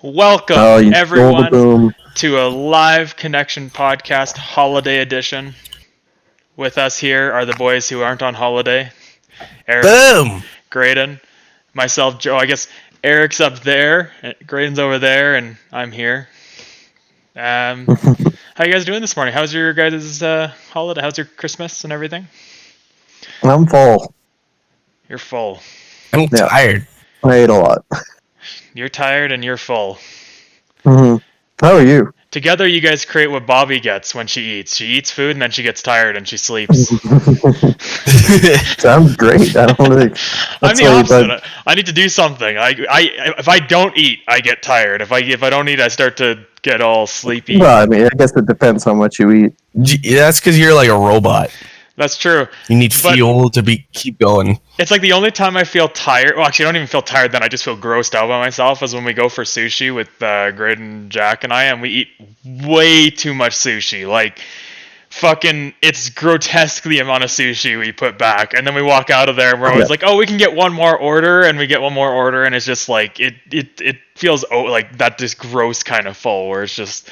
Welcome, Oh, you stole the everyone, boom. to a live connection podcast holiday edition. With us here are the boys who aren't on holiday. Eric, Boom! Grayden, myself, Joe. I guess Eric's up there, Grayden's over there, and I'm here. How you guys doing this morning? How's your guys' holiday? How's your Christmas and everything? I'm full. You're full. I'm Yeah. tired. I ate a lot. You're tired and you're full. How are you? Together, you guys create what Bobby gets when she eats. She eats food and then she gets tired and she sleeps. Sounds great. I don't think I'm that's the why opposite. I need to do something. If I don't eat, I get tired. If I don't eat, I start to get all sleepy. Well, I mean, I guess it depends how much you eat. That's because you're like a robot. That's true. You need fuel to keep going. It's like the only time I feel tired. Well, actually, I don't even feel tired then. I just feel grossed out by myself. Is when we go for sushi with Grayden, Jack, and I, and we eat way too much sushi. Like, fucking, it's grotesque the amount of sushi we put back. And then we walk out of there and we're always like, oh, we can get one more order. And we get one more order. And it's just like, it feels like that just gross kind of full where it's just,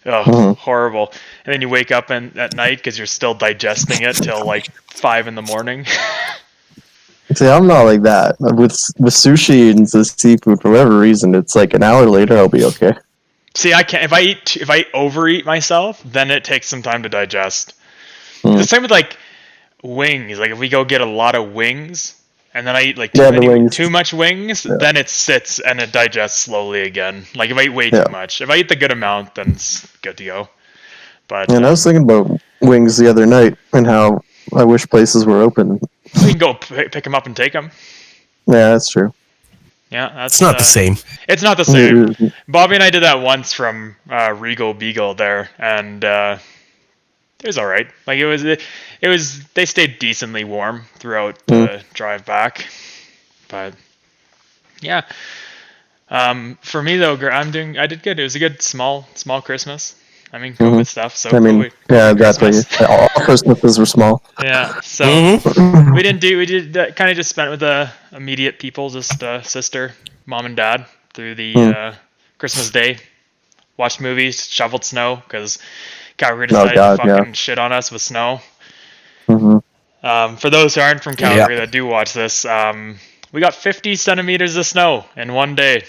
horrible. And then you wake up at night because you're still digesting it till like 5 a.m. See, I'm not like that. With sushi and the seafood, for whatever reason, it's like an hour later, I'll be okay. See, I can't. If I overeat myself, then it takes some time to digest. The same with like wings. Like if we go get a lot of wings, and then I eat like too much wings, then it sits and it digests slowly again. Like if I eat way too much, if I eat the good amount, then it's good to go. But and I was thinking about wings the other night and how I wish places were open. We can go pick them up and take them. Yeah, that's true. Yeah, that's it's not the same. It's not the same. Bobby and I did that once from Regal Beagle there, and it was all right. Like it was. They stayed decently warm throughout the drive back, but yeah. For me though, I did good. It was a good small Christmas. I mean, COVID stuff. So I mean, COVID exactly. All Christmases were small. Yeah. So we did kind of just spent with the immediate people, just sister, mom, and dad through the Christmas day. Watched movies, shoveled snow because Calgary decided to fucking shit on us with snow. For those who aren't from Calgary that do watch this, we got 50 centimeters of snow in one day.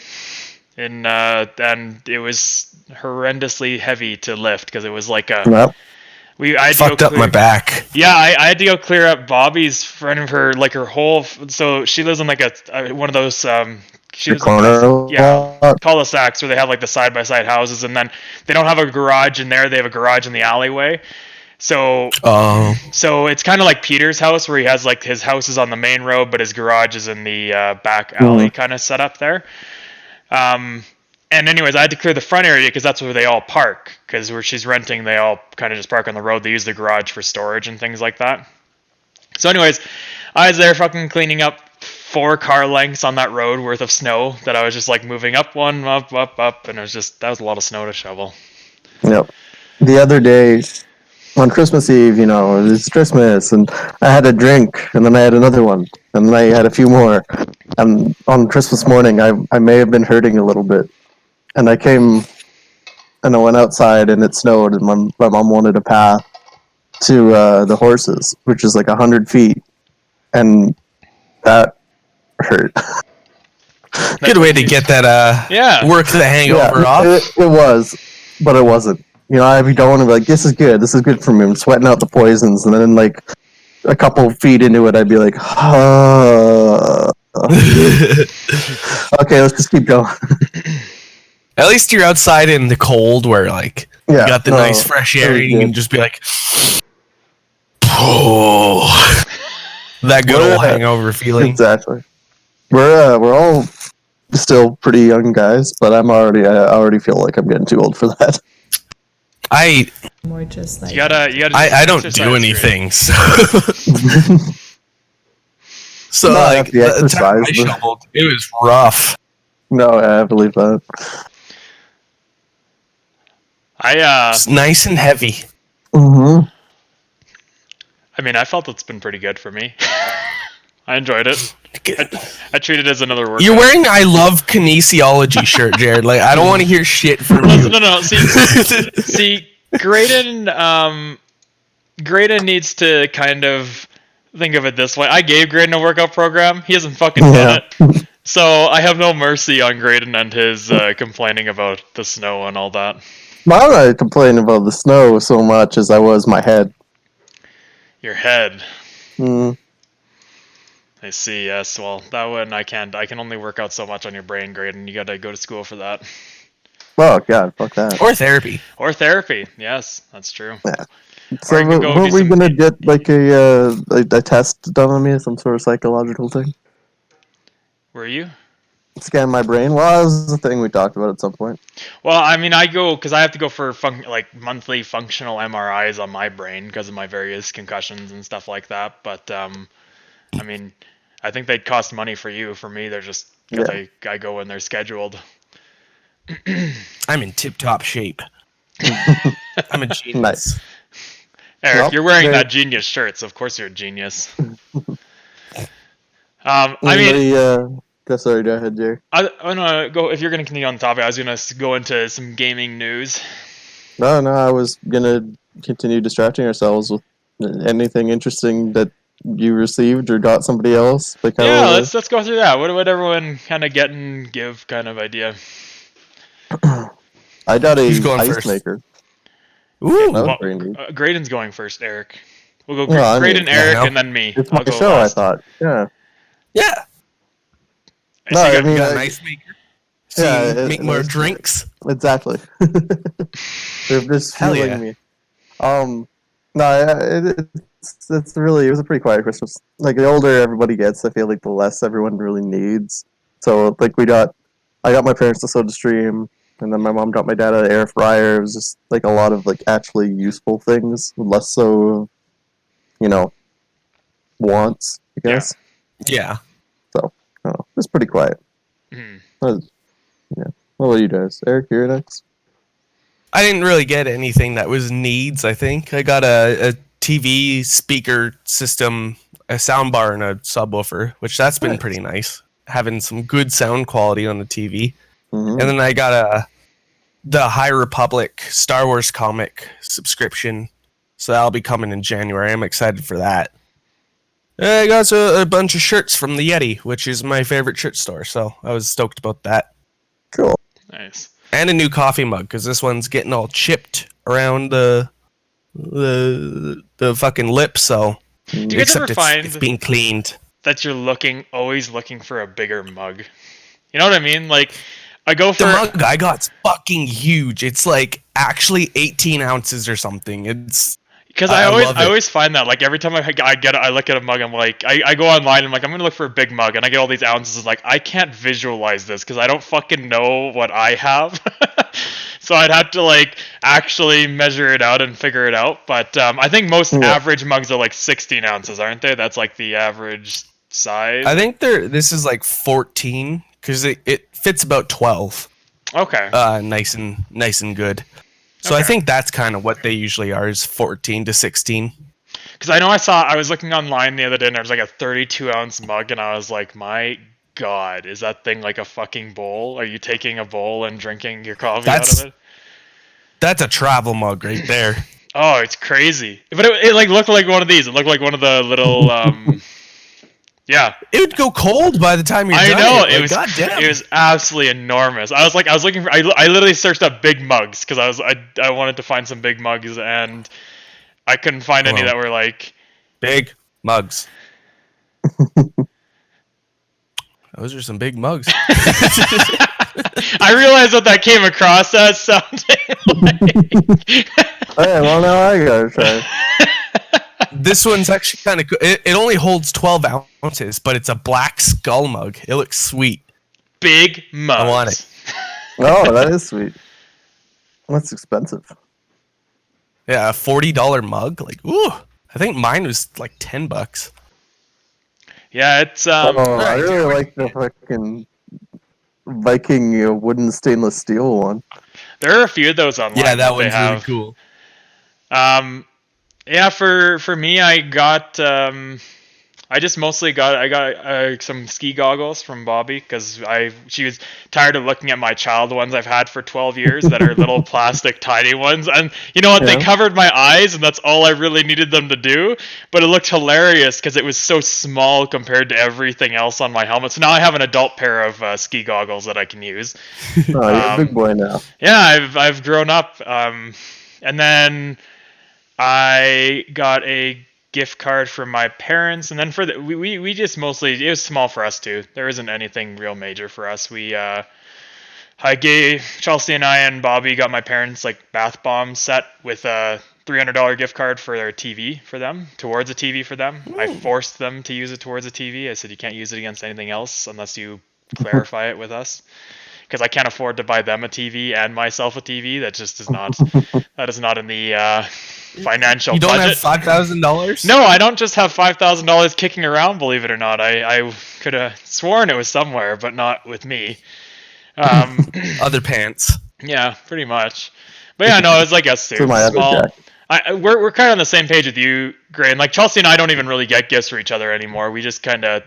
And it was horrendously heavy to lift because it was like a. I fucked up my back. Yeah, I had to go clear up Bobby's front of her, like her whole. So she lives in like a one of those. She lives in cul-de-sacs where they have like the side by side houses, and then they don't have a garage in there. They have a garage in the alleyway. So it's kind of like Peter's house where he has like his house is on the main road, but his garage is in the back alley kind of set up there. And anyways, I had to clear the front area because that's where they all park. Because where she's renting, they all kind of just park on the road. They use the garage for storage and things like that. So anyways, I was there fucking cleaning up 4 car lengths on that road worth of snow that I was just like moving up one, up, and that was a lot of snow to shovel. Yep. The other day, on Christmas Eve, it's Christmas, and I had a drink, and then I had another one, and then I had a few more. And on Christmas morning, I may have been hurting a little bit. And I came, and I went outside, and it snowed, and my mom wanted a path to the horses, which is like 100 feet, and that hurt. Good way to get that, work the hangover off. It was, but it wasn't. I'd be going and be like, this is good for me. I'm sweating out the poisons, and then like a couple feet into it, I'd be like, okay, let's just keep going. At least you're outside in the cold where like you got the nice fresh air and you can just be like, oh, that good old hangover feeling. Exactly. We're all still pretty young guys, but I already feel like I'm getting too old for that. More just like I don't do anything, so like the time I shoveled, it was rough. No, I believe that. It's nice and heavy. I mean, I felt it's been pretty good for me. I enjoyed it. I treat it as another workout. You're wearing "I love kinesiology" shirt, Jared. Like, I don't want to hear shit from you. No. See, Grayden needs to kind of think of it this way. I gave Grayden a workout program. He hasn't fucking done it. So I have no mercy on Grayden and his complaining about the snow and all that. I'm not complaining about the snow so much as I was my head. Your head. Mm. I see. Yes. Well, that one I can't. I can only work out so much on your brain, Grayden. You gotta go to school for that. Oh God, fuck that. Or therapy. Or therapy. Yes, that's true. Yeah. So what we gonna get like a test done on me, some sort of psychological thing? Were you? Scan my brain. Well, that was the thing we talked about at some point. Well, I mean, I go because I have to go for monthly functional MRIs on my brain because of my various concussions and stuff like that. But I mean, I think they'd cost money for you. For me, they're just because I go when they're scheduled. I'm in tip-top shape. I'm a genius. Nice. Eric, you're wearing that genius shirt, so of course you're a genius. I mean, sorry, go ahead, Jerry. I want to go. If you're going to continue on the topic, I was going to go into some gaming news. No, I was gonna continue distracting ourselves with anything interesting that you received or got somebody else. Let's go through that. What would everyone kind of get and give kind of idea? I got a ice first? maker. Ooh, Grayden's going first, Eric. We'll go Grayden, Eric, and then me. It's my show, last. I thought. Yeah. No, I mean, got an ice maker. Make more drinks. Exactly. They're just fueling me. It was a pretty quiet Christmas. Like, the older everybody gets, I feel like the less everyone really needs. So, like, I got my parents to SodaStream, and then my mom got my dad an air fryer. It was just, like, a lot of, like, actually useful things, less so, wants, I guess. Yeah. So, it was pretty quiet. Mm-hmm. Yeah. What about you guys? Eric, you're next? I didn't really get anything that was needs, I think. I got a TV speaker system, a soundbar, and a subwoofer, which that's been pretty nice. Having some good sound quality on the TV. Mm-hmm. And then I got the High Republic Star Wars comic subscription. So that'll be coming in January. I'm excited for that. I got a bunch of shirts from the Yeti, which is my favorite shirt store. So I was stoked about that. Cool. Nice. And a new coffee mug, because this one's getting all chipped around the fucking lip, so... Do you guys ever find it's being cleaned? That you're always looking for a bigger mug? You know what I mean? Like, I go for... The mug I got's fucking huge. It's like actually 18 ounces or something. It's... Because I always find that, like, every time I look at a mug, I'm like, I go online and I'm like, I'm gonna look for a big mug, and I get all these ounces. It's like, I can't visualize this because I don't fucking know what I have. So I'd have to, like, actually measure it out and figure it out. But I think most average mugs are like 16 ounces, aren't they? That's like the average size. I think this is like 14 because it fits about 12. Okay. Nice and good. So I think that's kind of what they usually are, is 14 to 16. Because I was looking online the other day and there was like a 32-ounce mug, and I was like, my God, is that thing like a fucking bowl? Are you taking a bowl and drinking your coffee out of it? That's a travel mug right there. Oh, it's crazy. But it like looked like one of these. It looked like one of the little yeah. It would go cold by the time you're done. I know, it was absolutely enormous. I was looking for I literally searched up big mugs because I wanted to find some big mugs, and I couldn't find any that were like big mugs. Those are some big mugs. I realized what that came across as sounding like. Okay, well now I gotta try. This one's actually kind of cool. It only holds 12 ounces, but it's a black skull mug. It looks sweet. Big mugs. I want it. Oh, that is sweet. That's expensive. Yeah, a $40 mug. Like, ooh. I think mine was like $10. Yeah, it's I really like the fucking Viking wooden stainless steel one. There are a few of those online. Yeah, that one's really cool. Yeah, for me, I got I just mostly got some ski goggles from Bobby because she was tired of looking at my child ones I've had for 12 years that are little plastic tiny ones, and you know what? They covered my eyes, and that's all I really needed them to do. But it looked hilarious because it was so small compared to everything else on my helmet. So now I have an adult pair of ski goggles that I can use. Oh, you're a big boy now. Yeah, I've grown up, and then I got a gift card from my parents, and then for we just mostly, it was small for us too. There isn't anything real major for us. I gave Chelsea and I and Bobby got my parents like bath bomb set with a $300 gift card for their TV for them, towards a TV for them. Ooh. I forced them to use it towards a TV. I said you can't use it against anything else unless you clarify it with us, because I can't afford to buy them a TV and myself a TV. That just is not in the financial budget. You don't have $5,000? No, I don't just have $5,000 kicking around, believe it or not. I could have sworn it was somewhere, but not with me. Other pants. Yeah, pretty much. But yeah, no, it was like us too. Small. We're kind of on the same page with you, Grayden. Like Chelsea and I don't even really get gifts for each other anymore. We just kind of,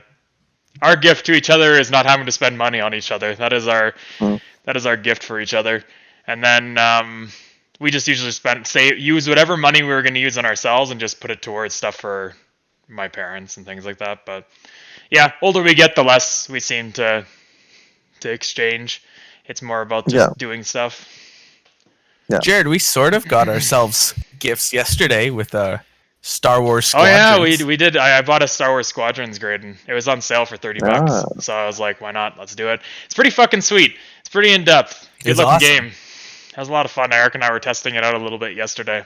our gift to each other is not having to spend money on each other. That is our gift for each other. And then we just usually use whatever money we were going to use on ourselves and just put it towards stuff for my parents and things like that. But yeah, older we get, the less we seem to exchange. It's more about just doing stuff. Yeah. Jarrod, we sort of got ourselves gifts yesterday with Star Wars Squadrons. Oh yeah, we did. I bought a Star Wars Squadrons, Grayden. It was on sale for $30, so I was like, why not? Let's do it. It's pretty fucking sweet. It's pretty in depth. Good looking game. It was a lot of fun. Eric and I were testing it out a little bit yesterday.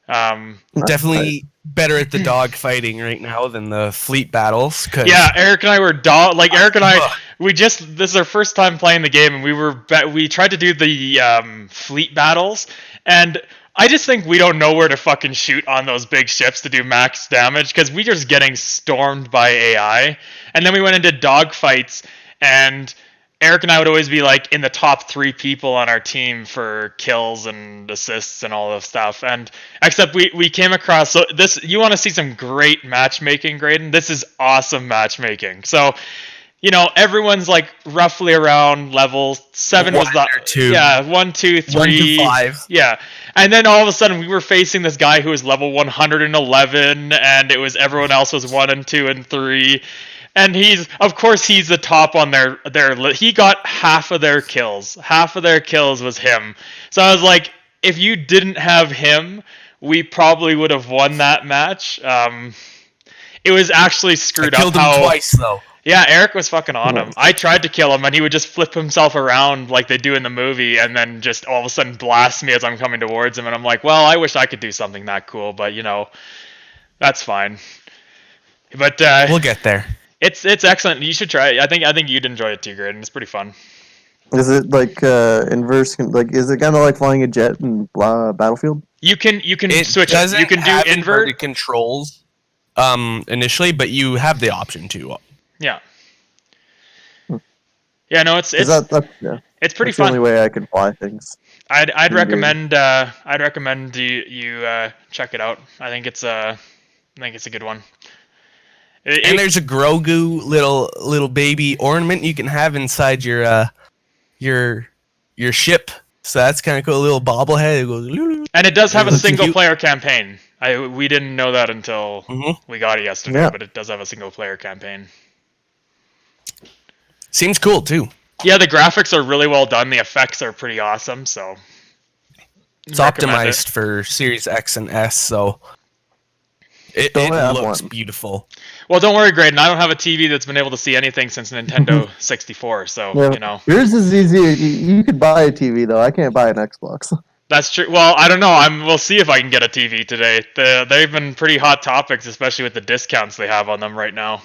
Definitely better at the dog fighting right now than the fleet battles. Yeah, Eric and I were Eric and I, this is our first time playing the game, and we tried to do the fleet battles, and I just think we don't know where to fucking shoot on those big ships to do max damage, because we just getting stormed by AI. And then we went into dog fights, and Eric and I would always be like in the top 3 people on our team for kills and assists and all this stuff. And except we came across, so this, you want to see some great matchmaking, Grayden? This is awesome matchmaking. So, you know, everyone's like roughly around level 7 was the 2. Yeah, 1, 2, 3. 1 to 5. Yeah. And then all of a sudden we were facing this guy who was level 111, and it was everyone else was 1 and 2 and 3. And he's the top on their he got half of their kills. Half of their kills was him. So I was like, if you didn't have him, we probably would have won that match. It was actually screwed up. Killed him twice though. Yeah, Eric was fucking on him. I tried to kill him, and he would just flip himself around like they do in the movie, and then just all of a sudden blast me as I'm coming towards him. And I'm like, well, I wish I could do something that cool, but you know, that's fine. But we'll get there. It's excellent. You should try it. I think you'd enjoy it too, Grayden. It's pretty fun. Is it like inverse? Like, is it kind of like flying a jet in Battlefield? You can switch it. You can do invert controls initially, but you have the option to. Yeah. Yeah. No, it's it's pretty fun. That's the only way I can fly things. I'd recommend you check it out. I think it's a good one. And there's a Grogu little baby ornament you can have inside your ship. So that's kind of cool. A little bobblehead. It goes. And it does have a single player campaign. We didn't know that until we got it yesterday, but it does have a single player campaign. Seems cool too. Yeah, the graphics are really well done. The effects are pretty awesome. So it's optimized for Series X and S. So. It looks beautiful. Well, don't worry, Grayden. I don't have a TV that's been able to see anything since Nintendo 64, so, you know. Yours is easy. You could buy a TV, though. I can't buy an Xbox. That's true. Well, I don't know. We'll see if I can get a TV today. They've been pretty hot topics, especially with the discounts they have on them right now.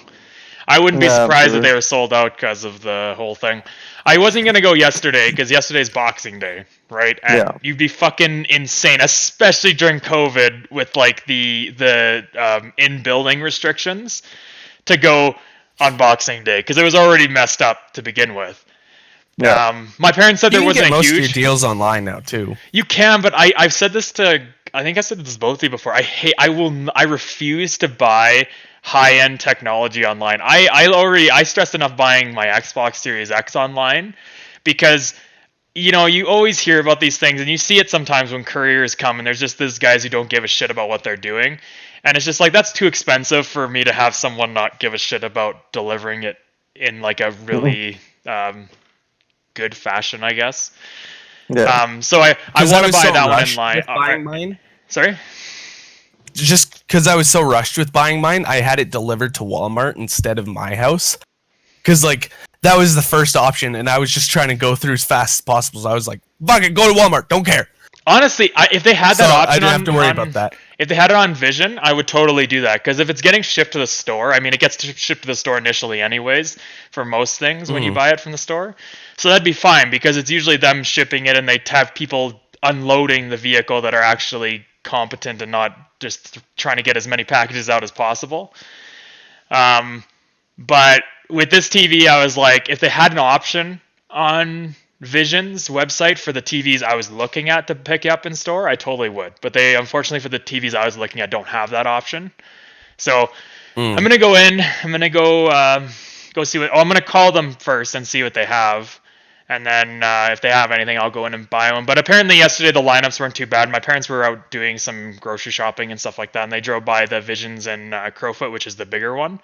I wouldn't be surprised if they were sold out because of the whole thing. I wasn't going to go yesterday because yesterday's Boxing Day, right? And you'd be fucking insane, especially during COVID with like the in-building restrictions to go on Boxing Day because it was already messed up to begin with. Yeah. My parents said there wasn't a huge... You can get most of your deals online now, too. You can, but I've said this to... I think I said this to both of you before. I refuse to buy high-end technology online. I stressed enough buying my Xbox Series X online because you know, you always hear about these things and you see it sometimes when couriers come and there's just these guys who don't give a shit about what they're doing. And it's just like, that's too expensive for me to have someone not give a shit about delivering it in like a really good fashion, I guess. Yeah. So I want to buy so that one in rushed line. with buying mine. Sorry? Just because I was so rushed with buying mine, I had it delivered to Walmart instead of my house. Because, like, that was the first option, and I was just trying to go through as fast as possible. So I was like, fuck it, go to Walmart, don't care. Honestly, if they had that option, I didn't have to worry about that. If they had it on Vision, I would totally do that. Because if it's getting shipped to the store, I mean, it gets shipped to the store initially anyways, for most things when you buy it from the store. So that'd be fine, because it's usually them shipping it, and they have people unloading the vehicle that are actually competent and not just trying to get as many packages out as possible. But with this TV, I was like, if they had an option on Vision's website for the TVs I was looking at to pick up in store, I totally would. But they, unfortunately, for the TVs I was looking at, don't have that option. So I'm gonna go in. I'm gonna go see what. Oh, I'm gonna call them first and see what they have, and then if they have anything, I'll go in and buy one. But apparently yesterday the lineups weren't too bad. My parents were out doing some grocery shopping and stuff like that, and they drove by the Visions and Crowfoot, which is the bigger one.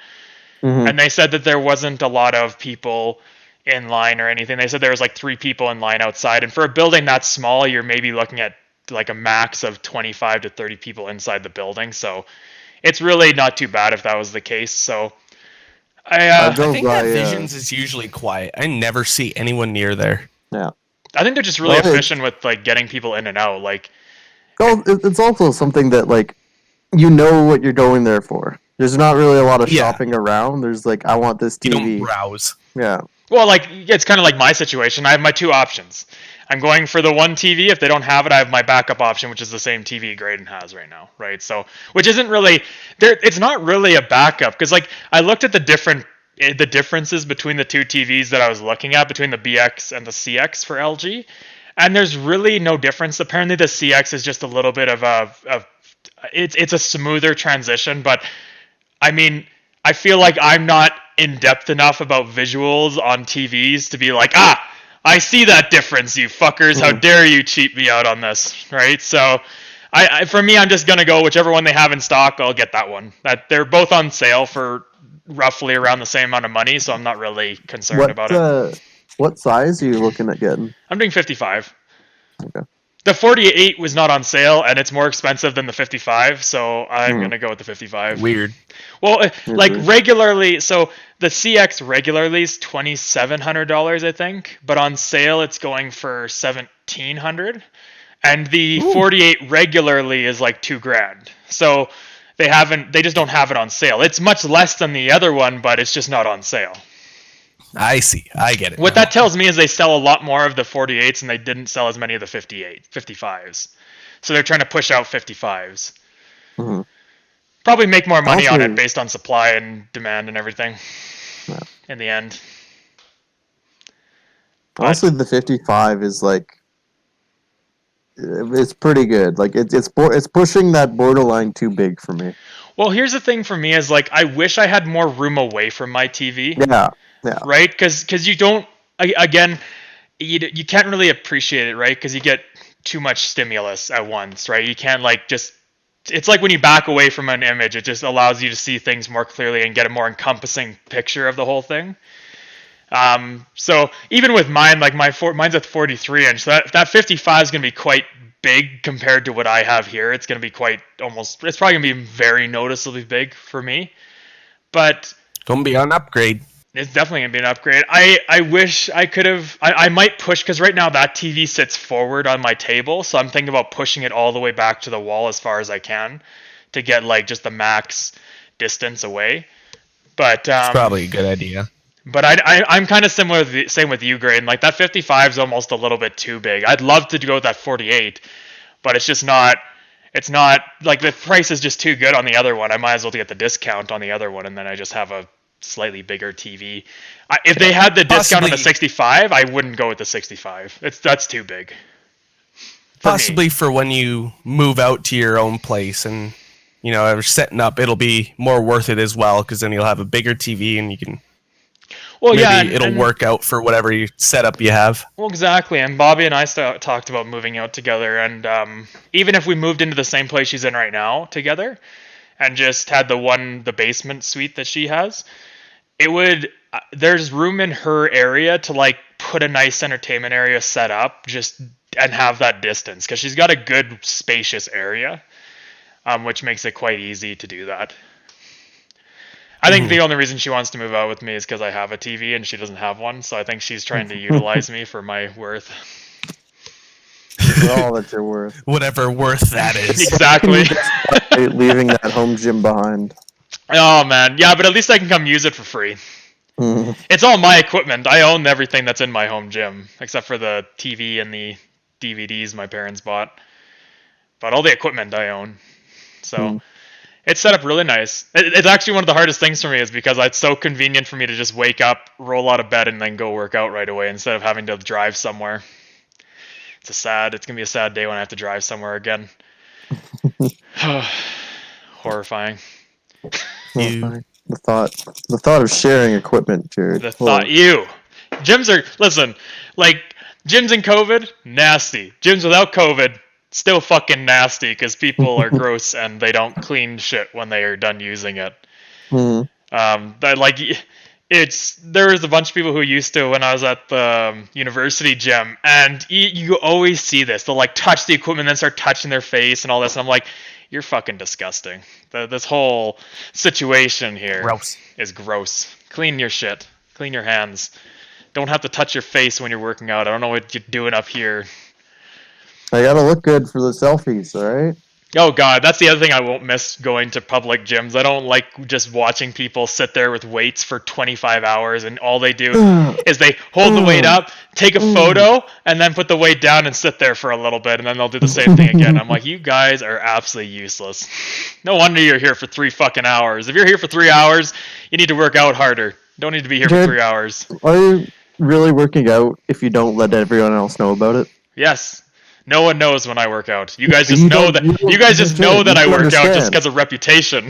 And they said that there wasn't a lot of people in line or anything. They said there was like 3 people in line outside. And for a building that small, you're maybe looking at like a max of 25 to 30 people inside the building. So it's really not too bad if that was the case. So I think that Visions is usually quiet. I never see anyone near there. Yeah. I think they're just really efficient with like getting people in and out. Like, it's also something that like you know what you're going there for. There's not really a lot of shopping around. There's like, I want this TV. You don't browse. Yeah. Well, like, it's kind of like my situation. I have my 2 options. I'm going for the one TV. If they don't have it, I have my backup option, which is the same TV Grayden has right now, right? So, which isn't really there. It's not really a backup because, like, I looked at the differences between the 2 TVs that I was looking at between the BX and the CX for LG, and there's really no difference. Apparently, the CX is just a little bit of it's a smoother transition, but I mean, I feel like I'm not in depth enough about visuals on TVs to be like, I see that difference, you fuckers. How dare you cheat me out on this, right? So, for me, I'm just gonna go whichever one they have in stock. I'll get that one. That they're both on sale for roughly around the same amount of money, so I'm not really concerned about it. What size are you looking at getting? I'm doing 55. Okay. The 48 was not on sale, and it's more expensive than the 55, so I'm gonna go with the 55. Weird. Well, like regularly, so the CX regularly is $2,700, I think, but on sale it's going for $1,700, and the 48 regularly is like $2,000. So they just don't have it on sale. It's much less than the other one, but it's just not on sale. I see. I get it. What that tells me is they sell a lot more of the 48s and they didn't sell as many of the 55s. So they're trying to push out 55s. Probably make more money on it based on supply and demand and everything in the end. Honestly, the 55 is like, it's pretty good. Like it's pushing that borderline too big for me. Well, here's the thing for me is like, I wish I had more room away from my TV. Yeah. Yeah. Right? Because you don't, again, you can't really appreciate it, right? Because you get too much stimulus at once, right? You can't like just, it's like when you back away from an image, it just allows you to see things more clearly and get a more encompassing picture of the whole thing. So even with mine, like mine's a 43 inch, so that 55 is going to be quite big compared to what I have here. It's going to be it's probably going to be very noticeably big for me. But Gonna be an upgrade. It's definitely going to be an upgrade. I wish I could have... I might push... Because right now that TV sits forward on my table. So I'm thinking about pushing it all the way back to the wall as far as I can. To get like just the max distance away. But... it's probably a good idea. But I'm kind of similar... Same with you, Grayden. Like that 55 is almost a little bit too big. I'd love to go with that 48. But it's just not... It's not... Like the price is just too good on the other one. I might as well get the discount on the other one. And then I just have a slightly bigger TV. If they had the discount on the 65, I wouldn't go with the 65. That's too big. Possibly for when you move out to your own place and are setting up, it'll be more worth it as well, because then you'll have a bigger TV and you can. Well, maybe it'll work out for whatever setup you have. Well, exactly. And Bobby and I talked about moving out together, and even if we moved into the same place she's in right now together, and just had the basement suite that she has, it would. There's room in her area to like put a nice entertainment area set up, and have that distance, because she's got a good spacious area, which makes it quite easy to do that. I think the only reason she wants to move out with me is because I have a TV and she doesn't have one, so I think she's trying to utilize me for my worth. For all that you're worth. Whatever worth that is. Exactly. Leaving that home gym behind. Oh, man. Yeah, but at least I can come use it for free. Mm. It's all my equipment. I own everything that's in my home gym, except for the TV and the DVDs my parents bought. But all the equipment I own. So... It's set up really nice. It's actually one of the hardest things for me, is because it's so convenient for me to just wake up, roll out of bed, and then go work out right away instead of having to drive somewhere. It's going to be a sad day when I have to drive somewhere again. Horrifying. The thought of sharing equipment, Jarrod. Listen, like, gyms in COVID, nasty. Gyms without COVID, still fucking nasty, because people are gross and they don't clean shit when they are done using it. There was a bunch of people who used to, when I was at the university gym, and you always see this. They'll like touch the equipment and then start touching their face and all this, and I'm like, you're fucking disgusting. This whole situation here is gross. Clean your shit. Clean your hands. Don't have to touch your face when you're working out. I don't know what you're doing up here. I gotta look good for the selfies, alright? Oh god, that's the other thing I won't miss going to public gyms. I don't like just watching people sit there with weights for 25 hours and all they do is they hold the weight up, take a photo, and then put the weight down and sit there for a little bit, and then they'll do the same thing again. I'm like, you guys are absolutely useless. No wonder you're here for 3 fucking hours. If you're here for 3 hours, you need to work out harder. Don't need to be here for 3 hours. Are you really working out if you don't let everyone else know about it? Yes. No one knows when I work out. You guys just know that. You guys just know that I work out just because of reputation.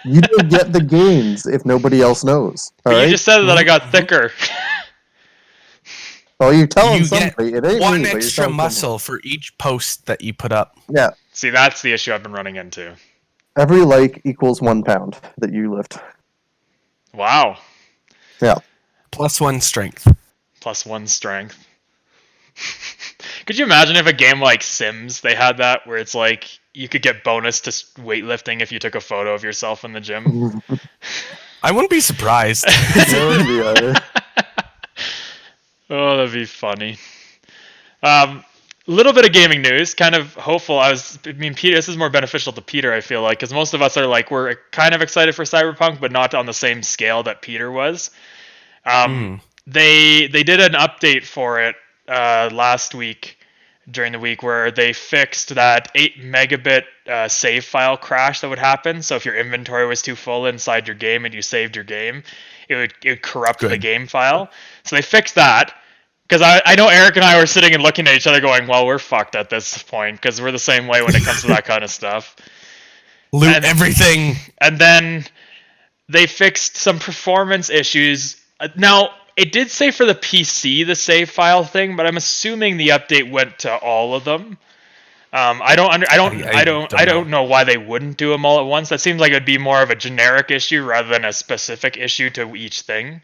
You don't get the gains if nobody else knows. But you just said that I got thicker. Oh, you're telling somebody. It ain't one extra muscle for each post that you put up. Yeah. See, that's the issue I've been running into. Every like equals 1 pound that you lift. Wow. Yeah. +1 strength. +1 strength. Could you imagine if a game like Sims, they had that, where it's like you could get bonus to weightlifting if you took a photo of yourself in the gym? I wouldn't be surprised. Oh, that'd be funny. Little bit of gaming news, kind of hopeful. Peter, this is more beneficial to Peter, I feel like, because most of us are like, we're kind of excited for Cyberpunk, but not on the same scale that Peter was. They did an update for it last week, during the week, where they fixed that 8 megabit save file crash that would happen. So if your inventory was too full inside your game and you saved your game, it would corrupt the game file. So they fixed that, because I know Eric and I were sitting and looking at each other going, well, we're fucked at this point, because we're the same way when it comes to that kind of stuff. Loot everything. And then they fixed some performance issues. Now, it did say for the PC, the save file thing, but I'm assuming the update went to all of them. I don't know why they wouldn't do them all at once. That seems like it'd be more of a generic issue rather than a specific issue to each thing.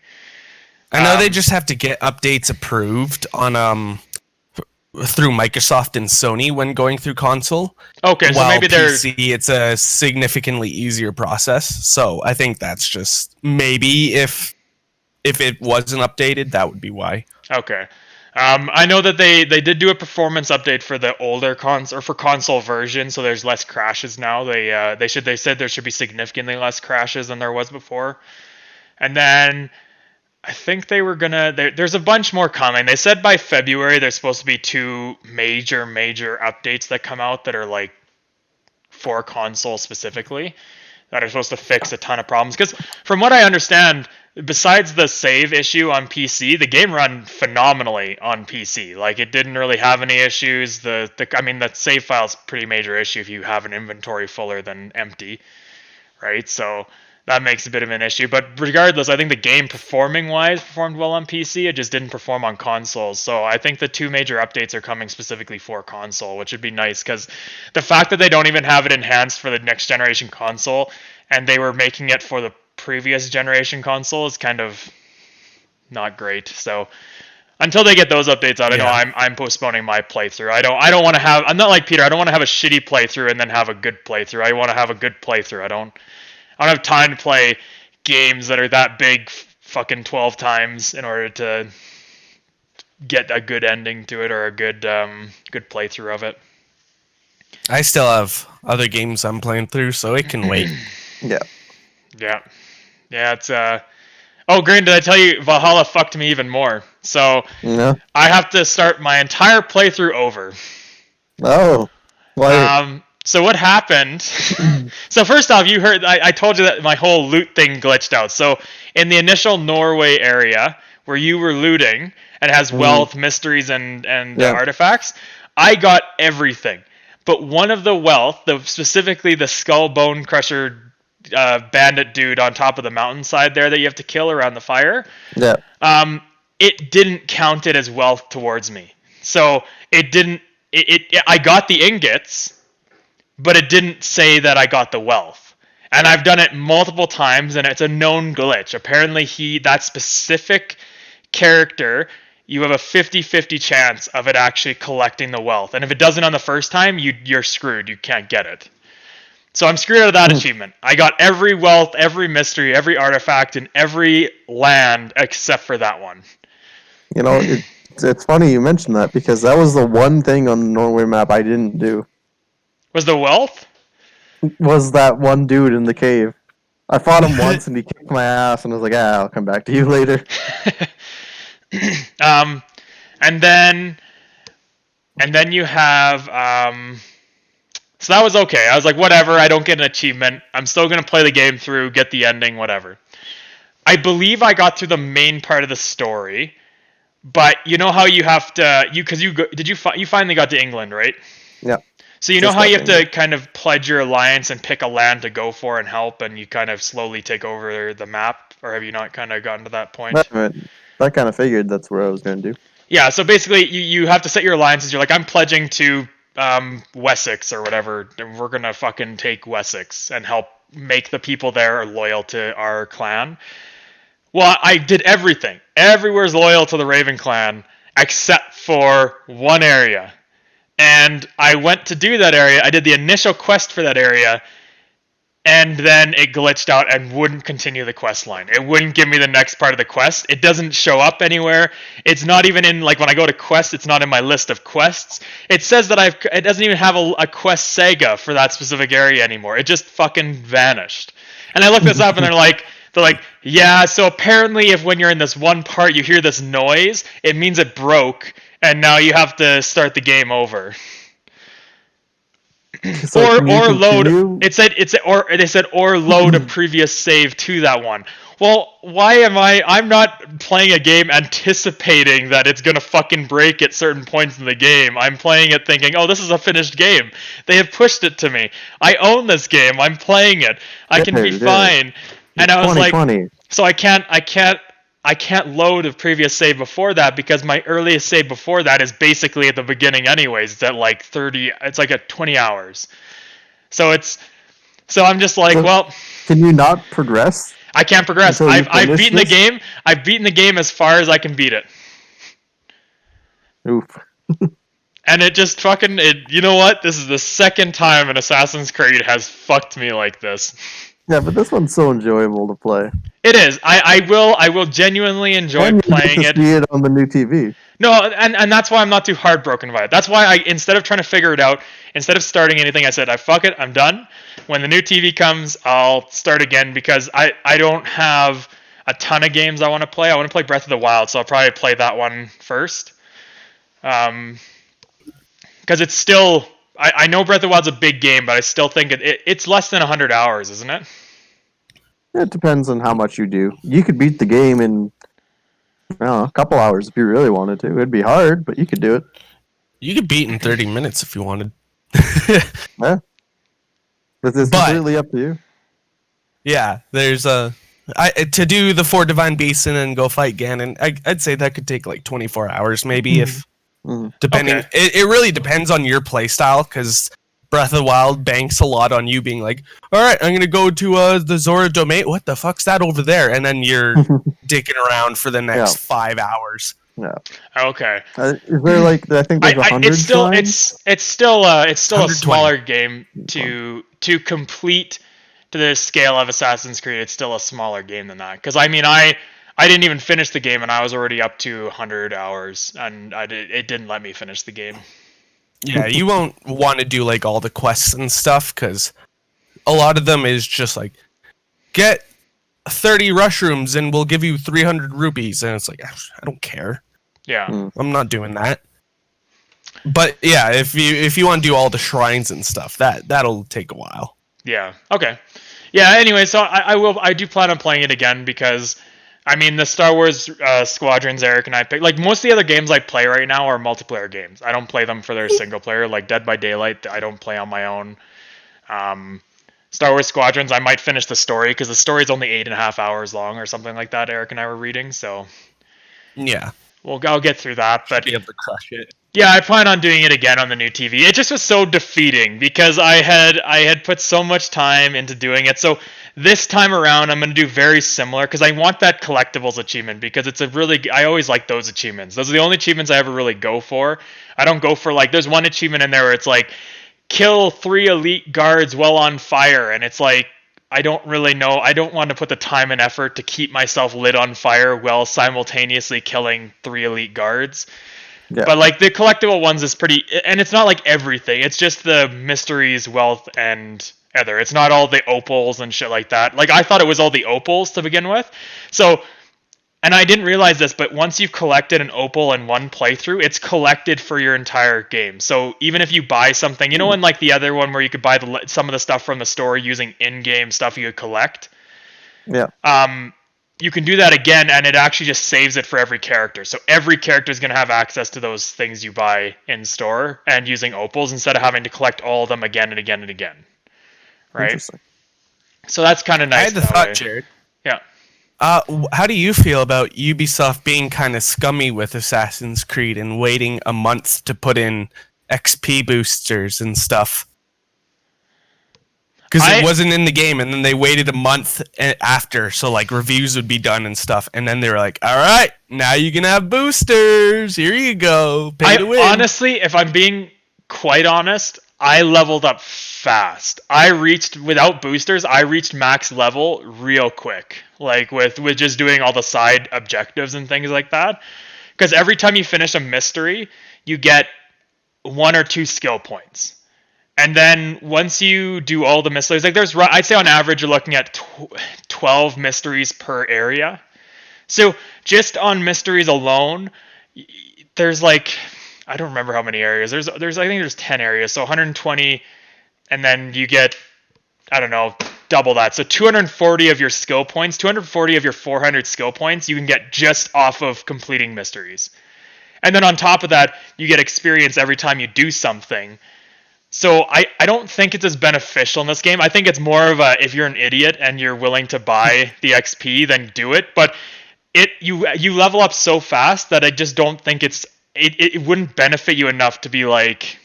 I know they just have to get updates approved on through Microsoft and Sony when going through console. Okay, so maybe PC, it's a significantly easier process. So I think that's just maybe if it wasn't updated, that would be why. Okay. I know that they did do a performance update for the older for console version, so there's less crashes now. They said there should be significantly less crashes than there was before. And then I think they were there's a bunch more coming. They said by February there's supposed to be 2 major updates that come out that are like for console specifically, that are supposed to fix a ton of problems. Because from what I understand, besides the save issue on PC, the game ran phenomenally on PC. Like, it didn't really have any issues. The save file's a pretty major issue if you have an inventory fuller than empty, right? So that makes a bit of an issue. But regardless, I think the game performing-wise performed well on PC. It just didn't perform on consoles. So I think the 2 major updates are coming specifically for console, which would be nice, because the fact that they don't even have it enhanced for the next generation console, and they were making it for the previous generation console, is kind of not great. So until they get those updates out, I know I'm postponing my playthrough. I don't want to have. I'm not like Peter. I don't want to have a shitty playthrough and then have a good playthrough. I want to have a good playthrough. I don't have time to play games that are that big, fucking 12 times in order to get a good ending to it or a good playthrough of it. I still have other games I'm playing through, so it can wait. Yeah. It's Oh, Grayden, did I tell you Valhalla fucked me even more? So Yeah. I have to start my entire playthrough over. Oh. Why? So what happened? So first off, you heard I told you that my whole loot thing glitched out. So in the initial Norway area where you were looting and has wealth, mysteries, and artifacts, I got everything. But one of the wealth, specifically the skull bone crusher bandit dude on top of the mountainside there that you have to kill around the fire, it didn't count it as wealth towards me. So it didn't. I got the ingots, but it didn't say that I got the wealth. And I've done it multiple times, and it's a known glitch. Apparently, that specific character, you have a 50-50 chance of it actually collecting the wealth. And if it doesn't on the first time, you're screwed. You can't get it. So I'm screwed out of that achievement. I got every wealth, every mystery, every artifact, in every land except for that one. You know, it's funny you mentioned that, because that was the one thing on the Norway map I didn't do. Was the wealth? Was that one dude in the cave. I fought him once and he kicked my ass, and I was like, I'll come back to you later. And then you have so that was okay. I was like, whatever, I don't get an achievement. I'm still going to play the game through, get the ending, whatever. I believe I got through the main part of the story, but you know how you have to you finally got to England, right? Yeah. So you know how you have to kind of pledge your alliance and pick a land to go for and help, and you kind of slowly take over the map, or have you not kind of gotten to that point? I kind of figured that's where I was going to do. Yeah, so basically you have to set your alliances. You're like, I'm pledging to Wessex or whatever. We're going to fucking take Wessex and help make the people there loyal to our clan. Well, I did everything. Everywhere's loyal to the Raven clan except for one area. And I went to do that area. I did the initial quest for that area, and then it glitched out and wouldn't continue the quest line. It wouldn't give me the next part of the quest. It doesn't show up anywhere. It's not even in, like, when I go to quests, it's not in my list of quests. It says that it doesn't even have a quest saga for that specific area anymore. It just fucking vanished. And I looked this up, and they're like, yeah, so apparently if when you're in this one part you hear this noise, it means it broke, and now you have to start the game over. Or load. They said load a previous save to that one. Well, I'm not playing a game anticipating that it's gonna fucking break at certain points in the game. I'm playing it thinking, oh, this is a finished game. They have pushed it to me. I own this game. I'm playing it. I can be fine. And I was like, so I can't load a previous save before that, because my earliest save before that is basically at the beginning anyways. It's at like 30, it's like at 20 hours. So I'm just like, well, can you not progress? I can't progress. I've beaten the game. I've beaten the game as far as I can beat it. Oof. And it just fucking, you know what? This is the second time an Assassin's Creed has fucked me like this. Yeah, but this one's so enjoyable to play. It is. I will genuinely enjoy playing it. See it on the new TV. No, and that's why I'm not too heartbroken by it. That's why instead of trying to figure it out, instead of starting anything, I said, fuck it, I'm done. When the new TV comes, I'll start again, because I don't have a ton of games I want to play. I want to play Breath of the Wild, so I'll probably play that one first. Because it's still... I know Breath of the Wild's a big game, but I still think it's less than 100 hours, isn't it? It depends on how much you do. You could beat the game in a couple hours if you really wanted to. It'd be hard, but you could do it. You could beat in 30 minutes if you wanted. Yeah. It's completely up to you. Yeah, there's to do the 4 divine beasts and then go fight Ganon. I'd say that could take like 24 hours, maybe if depending. Okay. It really depends on your playstyle because Breath of the Wild banks a lot on you being like, all right, I'm gonna go to the Zora domain. What the fuck's that over there? And then you're dicking around for the next 5 hours. Yeah. Okay. Is there like I think there's 100 it's still shrines? it's still a 120. smaller game to complete to the scale of Assassin's Creed. It's still a smaller game than that because I mean I didn't even finish the game and I was already up to 100 hours and it didn't let me finish the game. Yeah, you won't want to do like all the quests and stuff because a lot of them is just like get 30 mushrooms and we'll give you 300 rupees, and it's like I don't care. Yeah, I'm not doing that. But yeah, if you want to do all the shrines and stuff, that'll take a while. Yeah. Okay. Yeah. Anyway, so I do plan on playing it again because I mean the Star Wars Squadrons Eric and I pick like most of the other games I play right now are multiplayer games. I don't play them for their single player. Like Dead by Daylight, I don't play on my own. Star Wars Squadrons, I might finish the story because the story is only 8.5 hours long or something like that. Eric and I were reading, so Yeah, I'll get through that. But be able to crush it. yeah, I plan on doing it again on the new TV. It just was so defeating because I had put so much time into doing it. So this time around, I'm going to do very similar because I want that collectibles achievement because it's I always like those achievements. Those are the only achievements I ever really go for. I don't go for like there's one achievement in there where it's like kill 3 elite guards while on fire, and it's like I don't really know. I don't want to put the time and effort to keep myself lit on fire while simultaneously killing 3 elite guards. Yeah. But like the collectible ones is pretty, and it's not like everything. It's just the mysteries, wealth, and other. It's not all the opals and shit like that. Like I thought it was all the opals to begin with. So, and I didn't realize this, but once you've collected an opal in one playthrough, it's collected for your entire game. So even if you buy something, you know, in like the other one where you could buy some of the stuff from the store using in-game stuff you could collect. Yeah. You can do that again, and it actually just saves it for every character. So every character is going to have access to those things you buy in store and using opals instead of having to collect all of them again and again and again. Right? Interesting. So that's kind of nice. I had the thought, Jared. Yeah. How do you feel about Ubisoft being kind of scummy with Assassin's Creed and waiting a month to put in XP boosters and stuff? Because it wasn't in the game, and then they waited a month after, so like reviews would be done and stuff, and then they were like, "All right, now you can have boosters. Here you go. Pay to win." Honestly, if I'm being quite honest, I leveled up fast. Without boosters, I reached max level real quick. Like with just doing all the side objectives and things like that. Because every time you finish a mystery, you get 1 or 2 skill points. And then once you do all the mysteries, like I'd say on average you're looking at 12 mysteries per area. So just on mysteries alone, there's like, I don't remember how many areas. I think there's 10 areas, so 120, and then you get, I don't know, double that. So 240 of your skill points, 240 of your 400 skill points you can get just off of completing mysteries. And then on top of that, you get experience every time you do something. So I don't think it's as beneficial in this game. I think it's more of a, if you're an idiot and you're willing to buy the XP, then do it. But you level up so fast that I just don't think it wouldn't benefit you enough to be like,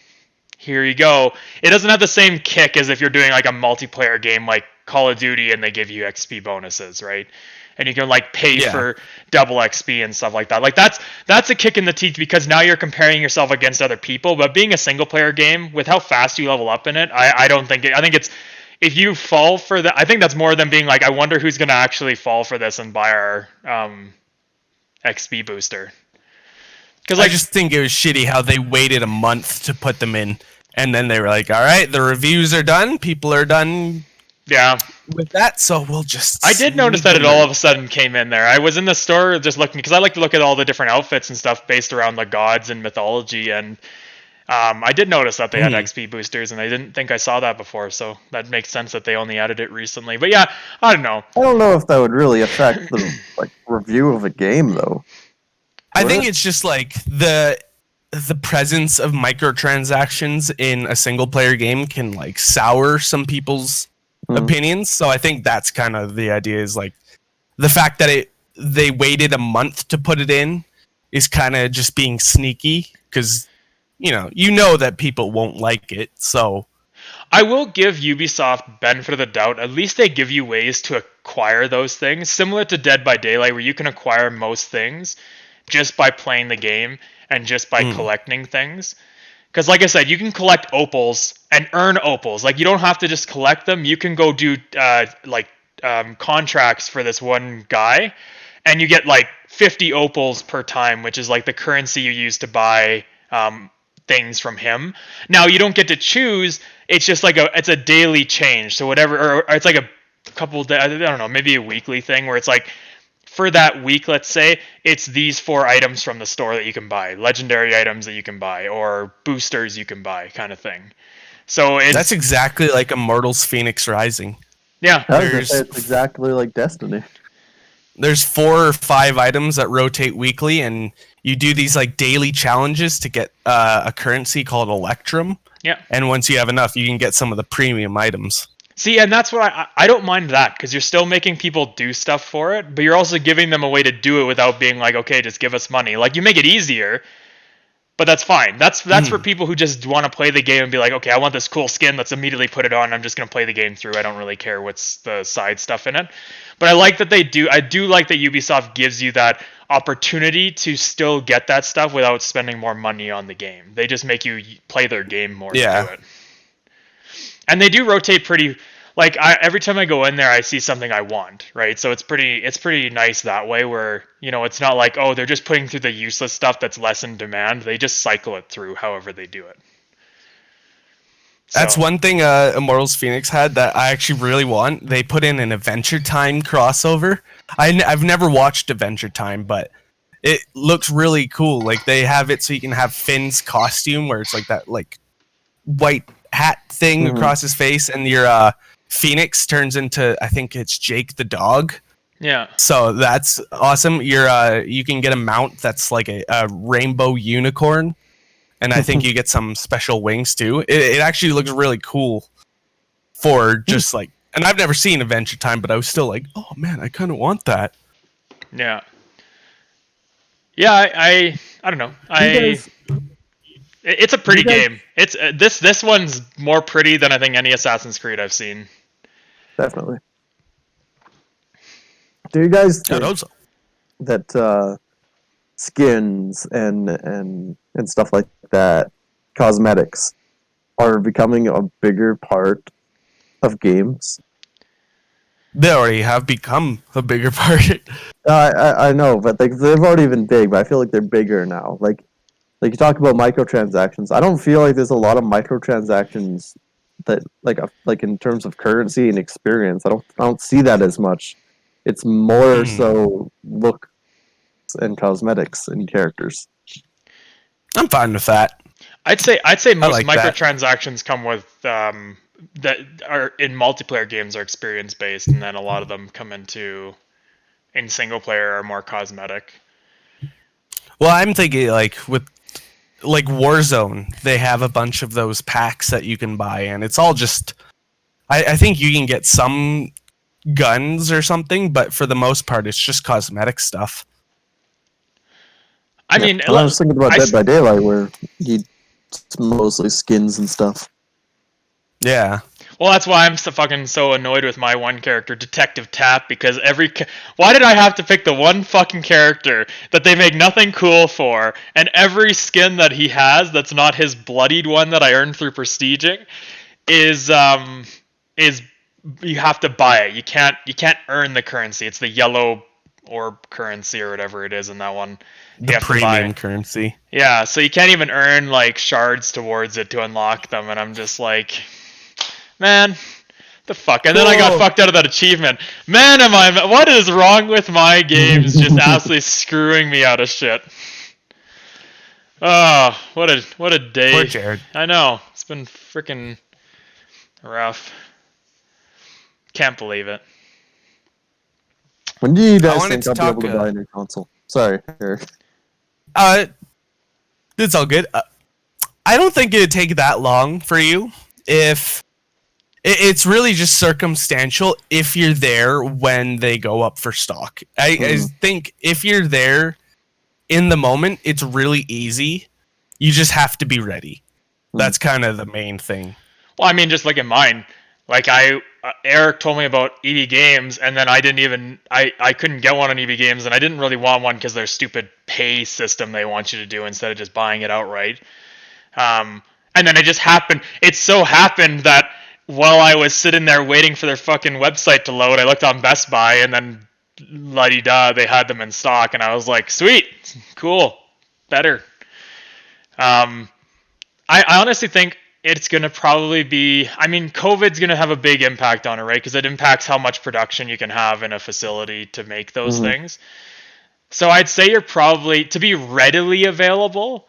here you go. It doesn't have the same kick as if you're doing like a multiplayer game like Call of Duty and they give you XP bonuses, right? And you can like pay for double XP and stuff like that. Like that's a kick in the teeth because now you're comparing yourself against other people. But being a single player game with how fast you level up in it, I don't think I think it's, if you fall for that, I think that's more than being like, I wonder who's going to actually fall for this and buy our XP booster. Because I just think it was shitty how they waited a month to put them in, and then they were like, "All right, the reviews are done. People are done." Yeah. With that, so we'll just. I did notice that it all of a sudden came in there. I was in the store just looking because I like to look at all the different outfits and stuff based around the gods and mythology, and I did notice that they had XP boosters, and I didn't think I saw that before, so that makes sense that they only added it recently. But yeah, I don't know. I don't know if that would really affect the review of a game, though. I think it's just like the presence of microtransactions in a single player game can like sour some people's opinions. So I think that's kind of the idea, is like the fact that they waited a month to put it in is kind of just being sneaky, because you know that people won't like it. So I will give Ubisoft benefit of the doubt. At least they give you ways to acquire those things, similar to Dead by Daylight, where you can acquire most things just by playing the game and just by collecting things. Because like I said, you can collect opals and earn opals. Like, you don't have to just collect them. You can go do contracts for this one guy, and you get like 50 opals per time, which is like the currency you use to buy things from him. Now, you don't get to choose. It's just like it's a daily change. So whatever, or it's like a couple days, I don't know, maybe a weekly thing where it's like, for that week, let's say, it's these 4 items from the store that you can buy, legendary items that you can buy, or boosters you can buy, kind of thing. So that's exactly like Immortals Phoenix Rising. Yeah, it's exactly like Destiny. There's 4 or 5 items that rotate weekly, and you do these like daily challenges to get a currency called Electrum. Yeah. And once you have enough, you can get some of the premium items. See, and that's what I don't mind that, because you're still making people do stuff for it, but you're also giving them a way to do it without being like, okay, just give us money. Like, you make it easier, but that's fine. That's for people who just want to play the game and be like, okay, I want this cool skin, let's immediately put it on, I'm just going to play the game through, I don't really care what's the side stuff in it. But I like that I do like that Ubisoft gives you that opportunity to still get that stuff without spending more money on the game. They just make you play their game more to do it. And they do rotate pretty, like, every time I go in there, I see something I want, right? So it's pretty nice that way, where, it's not like, oh, they're just putting through the useless stuff that's less in demand. They just cycle it through however they do it. That's one thing Immortals Phoenix had that I actually really want. They put in an Adventure Time crossover. I've never watched Adventure Time, but it looks really cool. Like, they have it so you can have Finn's costume, where it's like that like white hat thing across his face, and your Phoenix turns into, I think it's Jake the dog. Yeah. So that's awesome. You can get a mount that's like a rainbow unicorn, and I think you get some special wings too. It actually looks really cool for just like, and I've never seen Adventure Time, but I was still like, oh man, I kind of want that. Yeah. Yeah, I don't know. It's a pretty game. It's this one's more pretty than I think any Assassin's Creed I've seen. Definitely. Do you guys think that skins and stuff like that, cosmetics, are becoming a bigger part of games? They already have become a bigger part. I know, but like, they've already been big, but I feel like they're bigger now. Like you talk about microtransactions. I don't feel like there's a lot of microtransactions that like in terms of currency and experience. I don't see that as much. It's more so look and cosmetics and characters. I'm fine with that. I'd say most like microtransactions come with that are in multiplayer games are experience based, and then a lot of them come in single player are more cosmetic. Well, I'm thinking like with like Warzone, they have a bunch of those packs that you can buy, and it's all just I think you can get some guns or something, but for the most part it's just cosmetic stuff. I mean, I was thinking about Dead by Daylight, where it's mostly skins and stuff. Yeah. Well, that's why I'm so annoyed with my one character, Detective Tap, because why did I have to pick the one fucking character that they make nothing cool for, and every skin that he has that's not his bloodied one that I earned through prestiging is you have to buy it. You can't earn the currency. It's the yellow orb currency or whatever it is in that one. The premium currency. Yeah, so you can't even earn like shards towards it to unlock them, and I'm just like, man, the fuck. And then I got fucked out of that achievement. Man, what is wrong with my games? Just absolutely screwing me out of shit. Oh, what a day. Poor Jarrod. I know. It's been freaking rough. Can't believe it. When do you guys wanted think to I'll talk, be able to buy a new console? Sorry, Eric. It's all good. I don't think it'd take that long for you. If it's really just circumstantial if you're there when they go up for stock. I think if you're there in the moment, it's really easy. You just have to be ready. That's kind of the main thing. Well, I mean, just look at mine. Like Eric told me about EV Games, and then I couldn't get one on EV Games, and I didn't really want one because their stupid pay system they want you to do instead of just buying it outright. And then it so happened that while I was sitting there waiting for their fucking website to load, I looked on Best Buy, and then la-di-da, they had them in stock, and I was like, sweet, cool, better. I honestly think it's going to probably be, I mean, COVID's going to have a big impact on it, right? Because it impacts how much production you can have in a facility to make those things. So I'd say you're probably, to be readily available,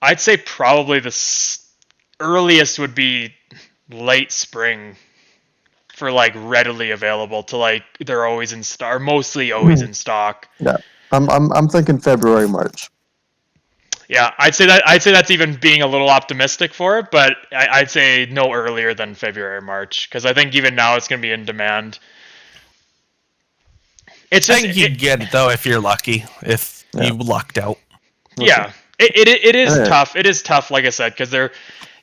I'd say probably the earliest would be late spring for like readily available to like they're always in stock, or mostly always in stock. Yeah, I'm thinking February, March. Yeah, I'd say that's even being a little optimistic for it, but I'd say no earlier than February, March, because I think even now it's going to be in demand. I think you'd get it though if you're lucky, if you lucked out. Yeah, it is tough. It is tough, like I said, because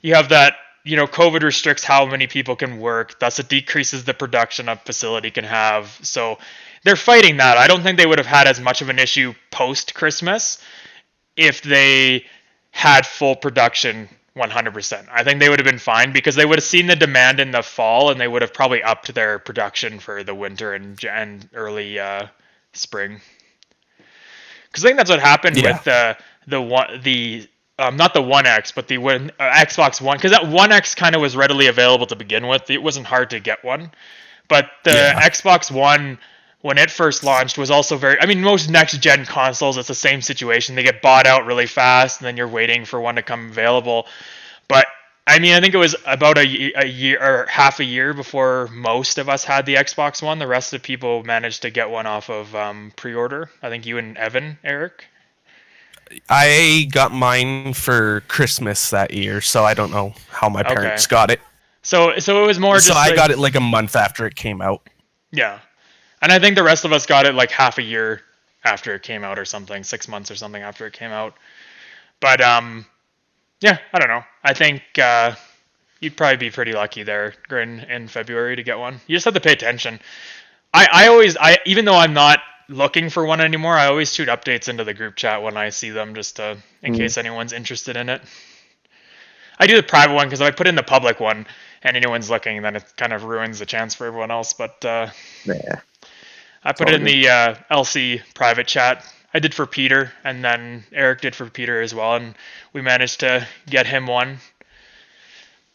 you have that, COVID restricts how many people can work. Thus, it decreases the production a facility can have. So they're fighting that. I don't think they would have had as much of an issue post-Christmas if they had full production 100%. I think they would have been fine because they would have seen the demand in the fall and they would have probably upped their production for the winter and early spring. Because I think that's what happened with not the One X, but the Xbox One, because that One X kind of was readily available to begin with. It wasn't hard to get one, but the Xbox One, when it first launched, was also most next-gen consoles, it's the same situation. They get bought out really fast, and then you're waiting for one to come available. But, I think it was about a year or half a year before most of us had the Xbox One. The rest of the people managed to get one off of pre-order. I think you and Evan, Eric? I got mine for Christmas that year, so I don't know how my parents got it. So it was more just... So I got it like a month after it came out. Yeah. And I think the rest of us got it like half a year after it came out or something, 6 months or something after it came out. But, yeah, I don't know. I think you'd probably be pretty lucky there in February to get one. You just have to pay attention. I always, even though I'm not looking for one anymore, I always shoot updates into the group chat when I see them just in case anyone's interested in it. I do the private one because if I put in the public one and anyone's looking, then it kind of ruins the chance for everyone else. But I put it in the LC private chat. I did for Peter, and then Eric did for Peter as well, and we managed to get him one.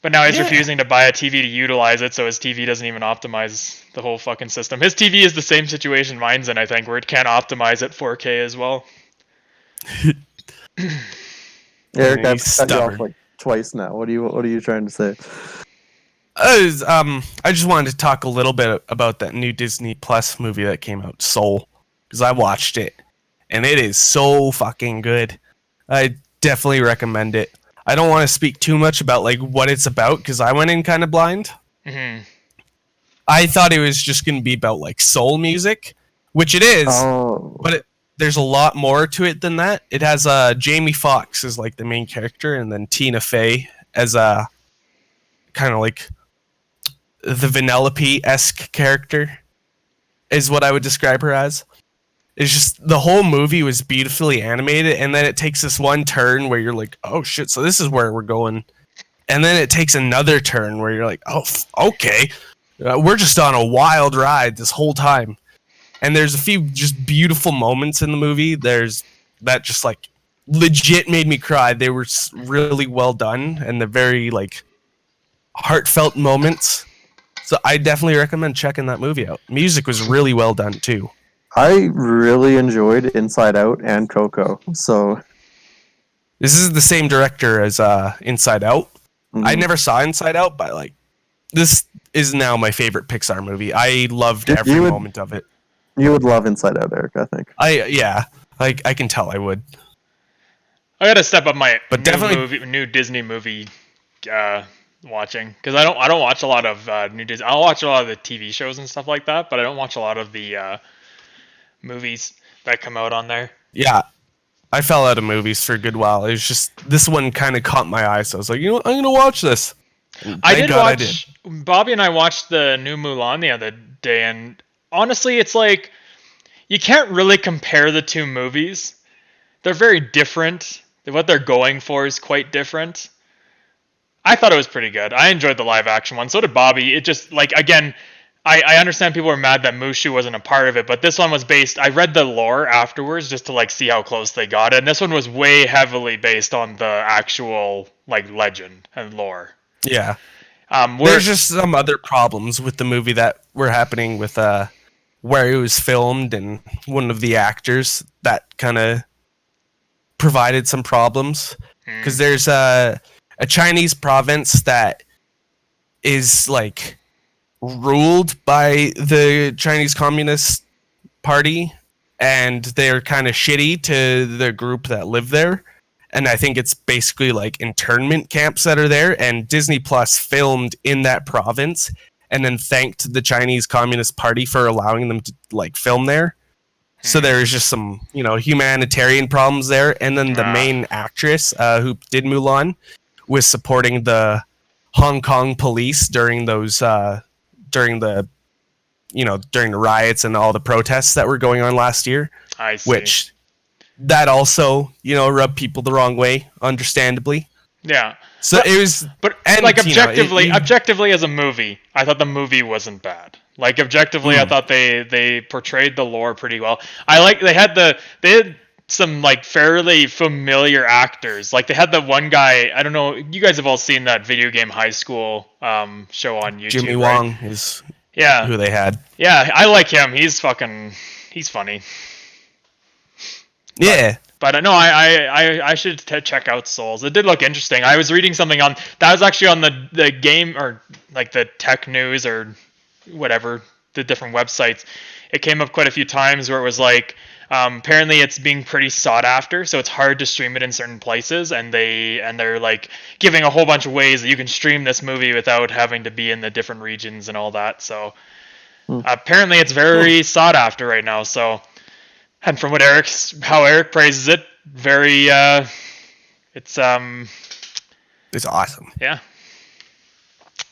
But now he's refusing to buy a TV to utilize it, so his TV doesn't even optimize the whole fucking system. His TV is the same situation mine's in, I think, where it can't optimize at 4K as well. Eric, I've cut you off like twice now. What are you trying to say? I just wanted to talk a little bit about that new Disney Plus movie that came out, Soul, because I watched it, and it is so fucking good. I definitely recommend it. I don't want to speak too much about like what it's about because I went in kind of blind. Mm-hmm. I thought it was just going to be about like soul music, which it is, but there's a lot more to it than that. It has Jamie Foxx as like the main character, and then Tina Fey as a kind of like the Vanellope-esque character is what I would describe her as. It's just the whole movie was beautifully animated, and then it takes this one turn where you're like, oh shit, so this is where we're going. And then it takes another turn where you're like, oh, okay. We're just on a wild ride this whole time. And there's a few just beautiful moments in the movie. There's that just like legit made me cry. They were really well done, and they're very like heartfelt moments. So I definitely recommend checking that movie out. Music was really well done too. I really enjoyed Inside Out and Coco. So This is the same director as Inside Out. Mhm. I never saw Inside Out, but like this is now my favorite Pixar movie. I loved every moment of it. You would love Inside Out, Eric, I think. I can tell I would. I gotta step up my But new Disney movie watching, because I don't watch a lot of new Disney. I'll watch a lot of the TV shows and stuff like that, but I don't watch a lot of the movies that come out on there. Yeah, I fell out of movies for a good while. It was just this one kind of caught my eye, so I was like, you know what, I'm gonna watch this. I did watch. Bobby and I watched the new Mulan the other day, and honestly, it's like you can't really compare the two movies. They're very different. What they're going for is quite different. I thought it was pretty good. I enjoyed the live action one. So did Bobby. It just, like, again, I understand people were mad that Mushu wasn't a part of it, but this one was based, I read the lore afterwards just to, like, see how close they got it, and this one was way heavily based on the actual, like, legend and lore. Yeah. There's just some other problems with the movie that were happening with where it was filmed, and one of the actors that kind of provided some problems. Because there's a Chinese province that is, like, ruled by the Chinese Communist Party, and they're kind of shitty to the group that live there. And I think it's basically like internment camps that are there, and Disney Plus filmed in that province and then thanked the Chinese Communist Party for allowing them to, like, film there. So there's just some, humanitarian problems there. And then the main actress who did Mulan was supporting the Hong Kong police during those during the riots and all the protests that were going on last year. I see. Which that also, rubbed people the wrong way, understandably. Yeah. So it was, objectively as a movie, I thought the movie wasn't bad. Like, objectively, I thought they portrayed the lore pretty well. They had some, like, fairly familiar actors. Like, they had the one guy, I don't know, you guys have all seen that video game High School show on YouTube. Jimmy right? Wong is who they had. Yeah, I like him. He's funny. Yeah. But no, I should check out Souls. It did look interesting. I was reading something on that was actually on the game, or like the tech news or whatever, the different websites. It came up quite a few times where it was like, apparently it's being pretty sought after, so it's hard to stream it in certain places, and they're like giving a whole bunch of ways that you can stream this movie without having to be in the different regions and all that. So apparently it's very sought after right now. So. And from how Eric praises it, very, it's awesome. Yeah.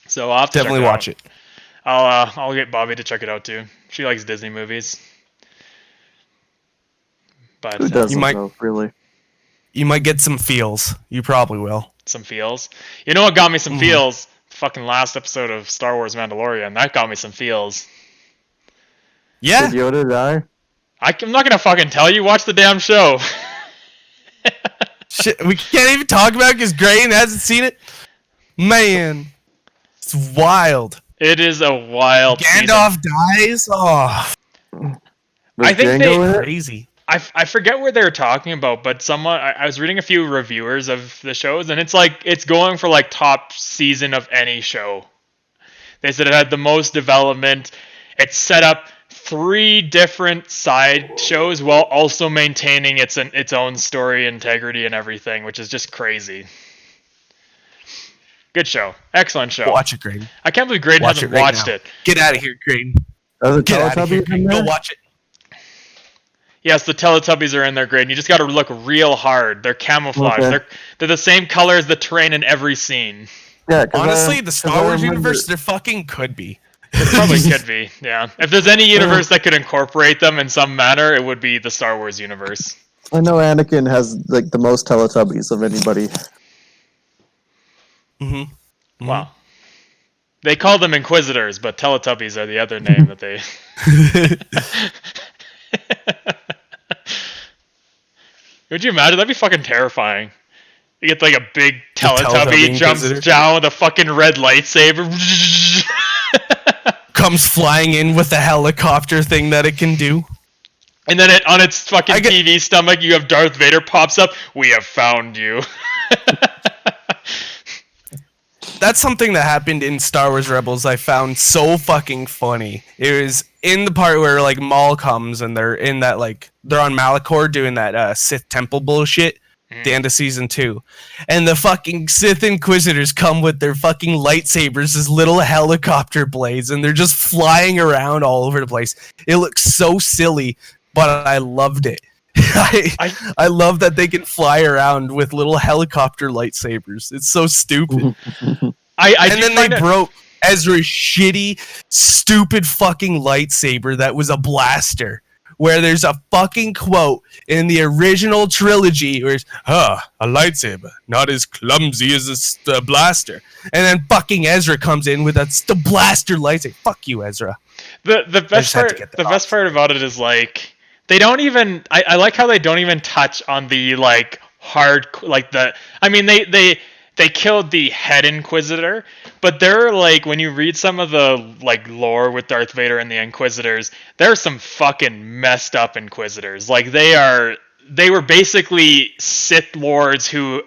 So I'll have to definitely watch it. I'll get Bobby to check it out too. She likes Disney movies. But who doesn't, really? You might get some feels. You probably will. Some feels. You know what got me some feels? Fucking last episode of Star Wars Mandalorian. That got me some feels. Yeah. Did Yoda die? I'm not gonna fucking tell you. Watch the damn show. Shit, we can't even talk about it because Grayden hasn't seen it. Man, it's wild. It is a wild. Gandalf dies. Oh, I think they crazy. I forget what they were talking about, but I was reading a few reviewers of the shows, and it's like it's going for like top season of any show. They said it had the most development. It's set up 3 different side shows while also maintaining its own story integrity and everything, which is just crazy. Good show. Excellent show. Watch it, Grayden. I can't believe Grayden hasn't watched it. Get out of here, Grayden. Get out of here. Go watch it. Yes, the Teletubbies are in there, Grayden. You just got to look real hard. They're camouflaged. Okay. They're the same color as the terrain in every scene. Yeah, honestly, the Star Wars universe, there fucking could be. It probably could be, yeah. If there's any universe that could incorporate them in some manner, it would be the Star Wars universe. I know Anakin has like the most Teletubbies of anybody. Mm-hmm. Wow. They call them Inquisitors, but Teletubbies are the other name that they... Would you imagine? That'd be fucking terrifying. You get like a big Teletubby jumps down with a fucking red lightsaber. Comes flying in with a helicopter thing that it can do. And then on its fucking TV stomach, you have Darth Vader pops up. We have found you. That's something that happened in Star Wars Rebels I found so fucking funny. It was in the part where like Maul comes and they're in that like they're on Malachor doing that Sith temple bullshit. The end of season 2, and the fucking Sith Inquisitors come with their fucking lightsabers as little helicopter blades, and they're just flying around all over the place. It looks so silly, but I loved it. I love that they can fly around with little helicopter lightsabers. It's so stupid. And then they broke Ezra's shitty, stupid fucking lightsaber that was a blaster. Where there's a fucking quote in the original trilogy where it's, a lightsaber, not as clumsy as a blaster. And then fucking Ezra comes in with the blaster lightsaber. Fuck you, Ezra. The best part about it is like they don't even. I like how they don't even touch on the like hard like the. I mean they killed the head Inquisitor, but they're like when you read some of the like lore with Darth Vader and the Inquisitors, there are some fucking messed up Inquisitors. Like they were basically Sith Lords who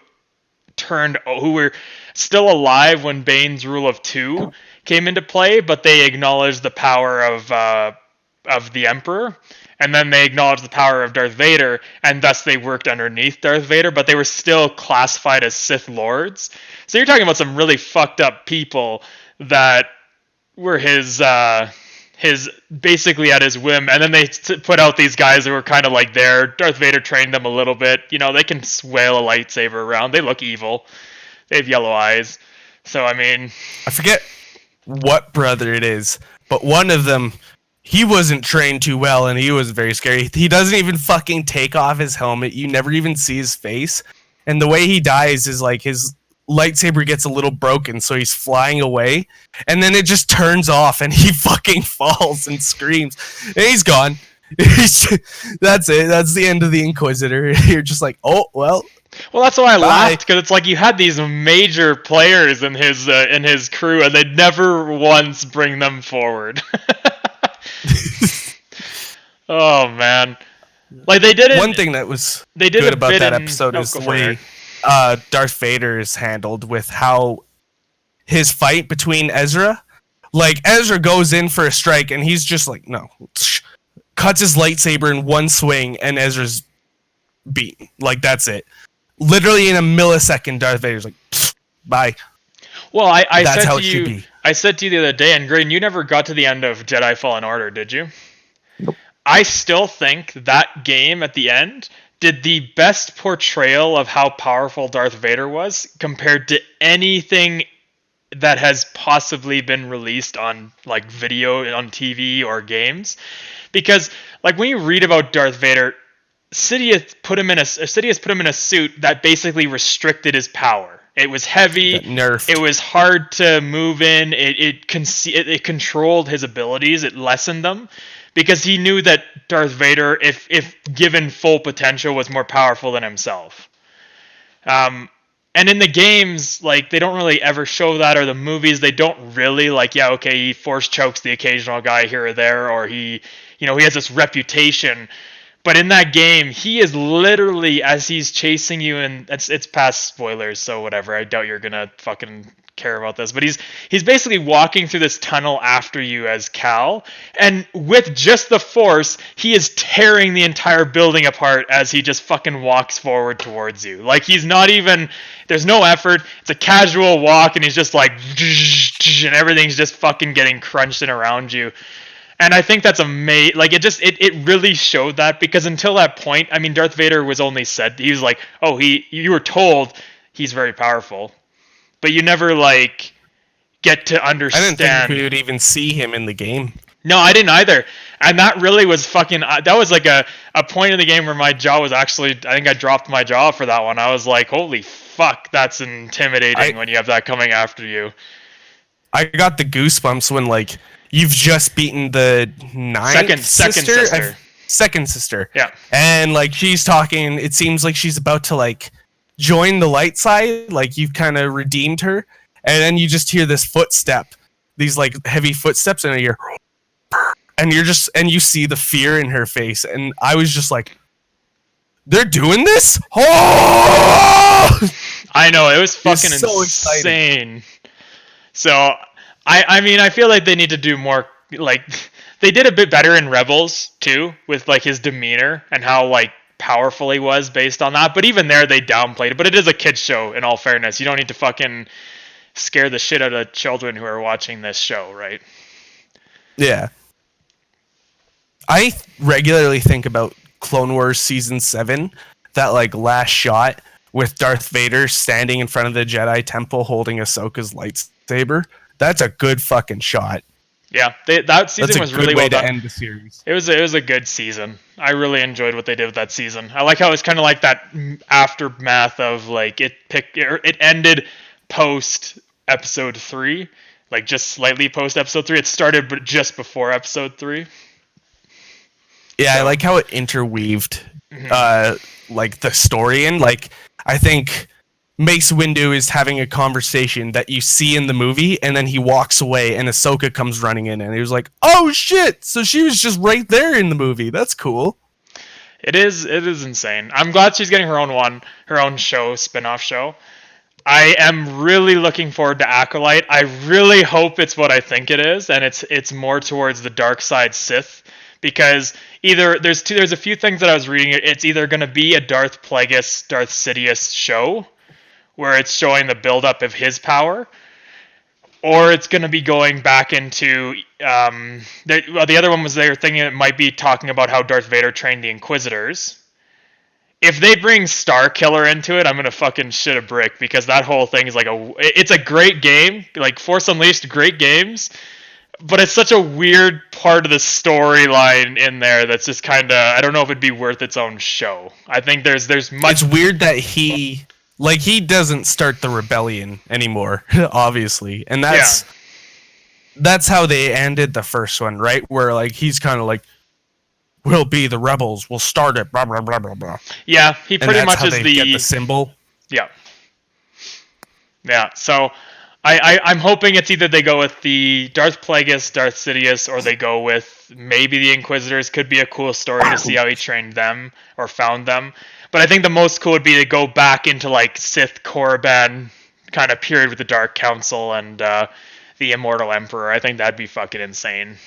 were still alive when Bane's Rule of Two came into play, but they acknowledged the power of the Emperor. And then they acknowledged the power of Darth Vader, and thus they worked underneath Darth Vader, but they were still classified as Sith Lords. So you're talking about some really fucked up people that were his basically at his whim. And then they put out these guys who were kind of like there. Darth Vader trained them a little bit. You know, they can swale a lightsaber around. They look evil. They have yellow eyes. So, I mean... I forget what brother it is, but one of them... He wasn't trained too well, and he was very scary. He doesn't even fucking take off his helmet. You never even see his face. And the way he dies is like his lightsaber gets a little broken, so he's flying away. And then it just turns off, and he fucking falls and screams. And he's gone. That's it. That's the end of the Inquisitor. You're just like, oh, well. Well, that's why I laughed, because it's like you had these major players in his crew, and they'd never once bring them forward. Oh man, like they did it. One thing that was good about that episode is the way Darth Vader is handled with how his fight between Ezra. Like Ezra goes in for a strike and he's just like no, cuts his lightsaber in one swing and Ezra's beaten. Like that's it. Literally in a millisecond, Darth Vader's like bye. Well, I said to you the other day, and Grayden, you never got to the end of Jedi Fallen Order, did you? Nope. I still think that game at the end did the best portrayal of how powerful Darth Vader was compared to anything that has possibly been released on like video, on TV or games. Because like when you read about Darth Vader, Sidious put him in a suit that basically restricted his power. It was heavy. It was hard to move in. It controlled his abilities. It lessened them because he knew that Darth Vader, if given full potential, was more powerful than himself. And in the games, like they don't really ever show that, or the movies, they don't really like. Yeah, okay, he force chokes the occasional guy here or there, or he has this reputation. But in that game, he is literally, as he's chasing you, and it's past spoilers, so whatever. I doubt you're gonna fucking care about this. But he's basically walking through this tunnel after you as Cal, and with just the Force, he is tearing the entire building apart as he just fucking walks forward towards you. Like he's not even, there's no effort. It's a casual walk, and he's just like, and everything's just fucking getting crunched in around you. And I think that's amazing. Like it really showed that, because until that point, I mean, Darth Vader was only said, he was like, oh, you were told he's very powerful, but you never like get to understand. I didn't think we would even see him in the game. No, I didn't either. And that really was fucking, that was like a point in the game where my jaw was actually, I think I dropped my jaw for that one. I was like, holy fuck, that's intimidating when you have that coming after you. I got the goosebumps when like, you've just beaten the second sister. Yeah. And like she's talking, it seems like she's about to like join the light side, like you've kind of redeemed her, and then you just hear this footstep, these like heavy footsteps, and you hear, and you see the fear in her face, and I was just like, they're doing this? Oh! I know, it was fucking so insane. So I mean, I feel like they need to do more. Like, they did a bit better in Rebels too, with like his demeanor and how like powerful he was based on that. But even there, they downplayed it. But it is a kids show. In all fairness, you don't need to fucking scare the shit out of children who are watching this show, right? Yeah. I regularly think about Clone Wars Season 7, that like last shot with Darth Vader standing in front of the Jedi Temple holding Ahsoka's lightsaber. That's a good fucking shot. Yeah, that season was really well done. That's a good way to end the series. It was a good season. I really enjoyed what they did with that season. I like how it was kind of like that aftermath of like it ended post episode 3, like just slightly post episode 3. It started but just before episode 3. Yeah, I like how it interweaved like the story in. Like, I think Mace Windu is having a conversation that you see in the movie, and then he walks away, and Ahsoka comes running in, and he was like, "Oh shit!" So she was just right there in the movie. That's cool. It is insane. I'm glad she's getting her own show, spin-off show. I am really looking forward to Acolyte. I really hope it's what I think it is, and it's more towards the dark side Sith, because either there's a few things that I was reading. It's either going to be a Darth Plagueis, Darth Sidious show, where it's showing the buildup of his power, or it's going to be going back into the other one was they were thinking it might be talking about how Darth Vader trained the Inquisitors. If they bring Starkiller into it, I'm gonna fucking shit a brick, because that whole thing is like it's a great game, like Force Unleashed, great games, but it's such a weird part of the storyline in there that's just kind of, I don't know if it'd be worth its own show. I think there's much. It's weird that he doesn't start the rebellion anymore, obviously, and that's how they ended the first one, right? Where like he's kind of like, we'll be the rebels, we'll start it, blah blah blah blah blah. Yeah, he pretty much is get the symbol. Yeah. So I'm hoping it's either they go with the Darth Plagueis, Darth Sidious, or they go with maybe the Inquisitors. Could be a cool story to see how he trained them or found them. But I think the most cool would be to go back into like Sith Korriban kind of period with the Dark Council and the Immortal Emperor. I think that'd be fucking insane.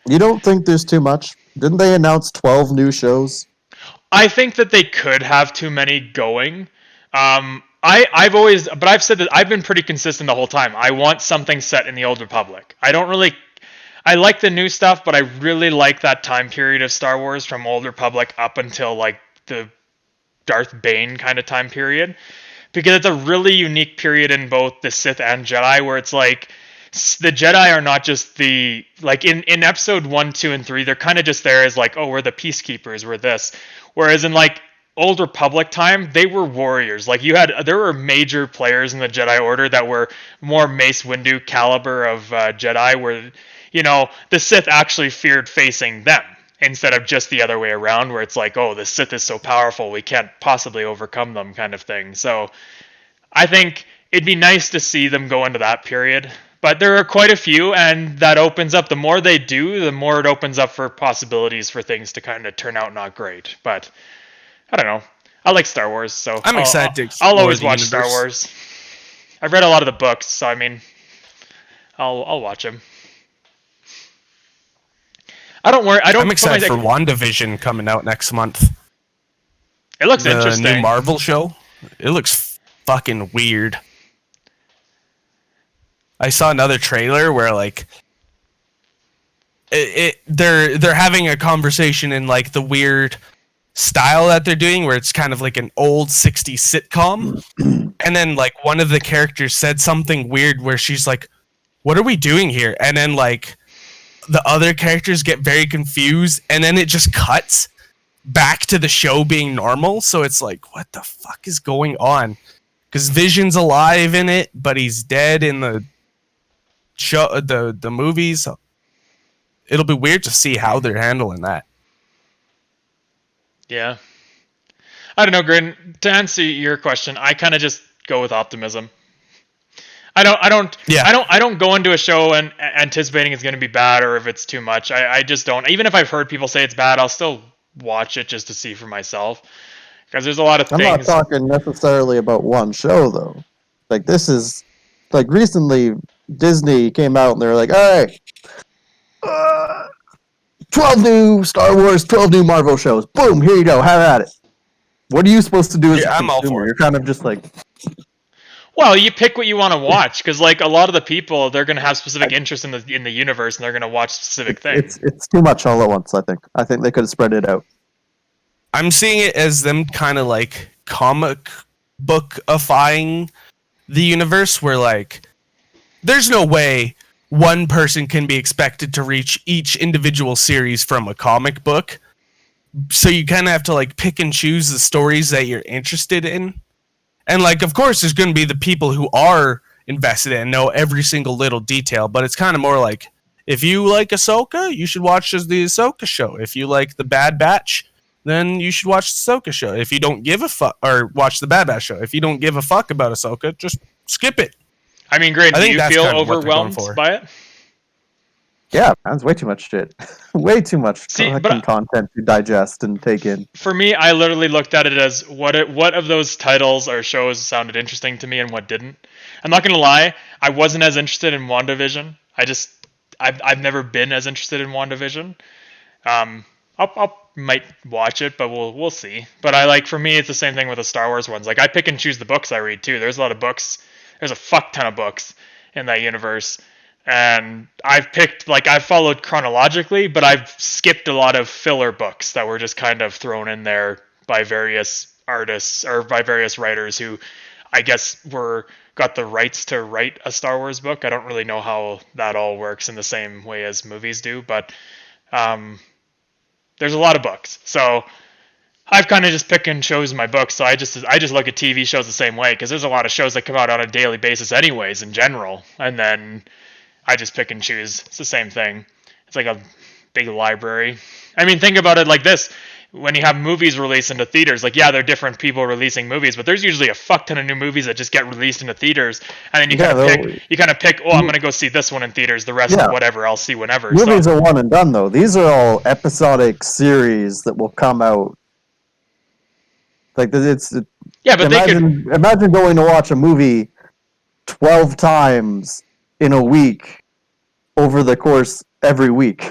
You don't think there's too much? Didn't they announce 12 new shows? I think that they could have too many going. I've said that I've been pretty consistent the whole time. I want something set in the Old Republic. I like the new stuff, but I really like that time period of Star Wars from Old Republic up until like the Darth Bane kind of time period, because it's a really unique period in both the Sith and Jedi, where it's like the Jedi are not just the, like in episode 1, 2, and 3, they're kind of just there as like, oh, we're the peacekeepers, we're this. Whereas in like Old Republic time, they were warriors. Like there were major players in the Jedi Order that were more Mace Windu caliber of Jedi, where, you know, the Sith actually feared facing them, instead of just the other way around, where it's like, oh, the Sith is so powerful, we can't possibly overcome them kind of thing. So I think it'd be nice to see them go into that period. But there are quite a few, and that opens up, the more they do, the more it opens up for possibilities for things to kind of turn out not great. But I don't know. I like Star Wars, so I'm excited to explore I'll always the watch universe. Star Wars. I've read a lot of the books, so I mean, I'll watch them. I'm excited for WandaVision coming out next month. It looks the interesting. The new Marvel show. It looks fucking weird. I saw another trailer where like they're having a conversation in like the weird style that they're doing, where it's kind of like an old 60s sitcom, and then like one of the characters said something weird where she's like, "What are we doing here?" And then like the other characters get very confused, and then it just cuts back to the show being normal. So it's like, what the fuck is going on? Because Vision's alive in it, but he's dead in the show, the movies. It'll be weird to see how they're handling that. Yeah. I don't know, Grayden. To answer your question, I kind of just go with optimism. I don't go into a show and anticipating it's going to be bad or if it's too much. I just don't. Even if I've heard people say it's bad, I'll still watch it just to see for myself. Because there's a lot of things. I'm not talking necessarily about one show though. Like this is like recently Disney came out and they're like, all right, 12 new Star Wars, 12 new Marvel shows. Boom, here you go. Have at it. What are you supposed to do as a consumer? You're kind of just like. Well, you pick what you want to watch because, like, a lot of the people, they're going to have specific interest in the universe, and they're going to watch specific things. It's too much all at once. I think they could have spread it out. I'm seeing it as them kind of like comic bookifying the universe, where like there's no way one person can be expected to reach each individual series from a comic book. So you kind of have to like pick and choose the stories that you're interested in. And, like, of course, there's going to be the people who are invested and know every single little detail, but it's kind of more like, if you like Ahsoka, you should watch the Ahsoka show. If you like the Bad Batch, then you should watch the Ahsoka show. If you don't give a fuck, or watch the Bad Batch show. If you don't give a fuck about Ahsoka, just skip it. I mean, Grayden, do you feel overwhelmed by it? Yeah, that's way too much shit. Way too much content to digest and take in. For me, I literally looked at it as what of those titles or shows sounded interesting to me and what didn't. I'm not gonna lie, I wasn't as interested in WandaVision. I've never been as interested in WandaVision. I might watch it, but we'll see. But for me, it's the same thing with the Star Wars ones. Like I pick and choose the books I read too. There's a lot of books. There's a fuck ton of books in that universe. And I've followed chronologically, but I've skipped a lot of filler books that were just kind of thrown in there by various artists or by various writers who I guess got the rights to write a Star Wars book. I don't really know how that all works in the same way as movies do, but there's a lot of books. So I've kind of just picked and chosen my books. So I just look at TV shows the same way because there's a lot of shows that come out on a daily basis anyways in general. And then I just pick and choose. It's the same thing. It's like a big library. I mean, think about it like this. When you have movies released into theaters, like, yeah, they're different people releasing movies, but there's usually a fuck ton of new movies that just get released into theaters. And then you kind of pick, I'm going to go see this one in theaters. The rest of whatever, I'll see whenever. Movies are one and done, though. These are all episodic series that will come out. Like, yeah, but imagine going to watch a movie 12 times in a week over the course every week.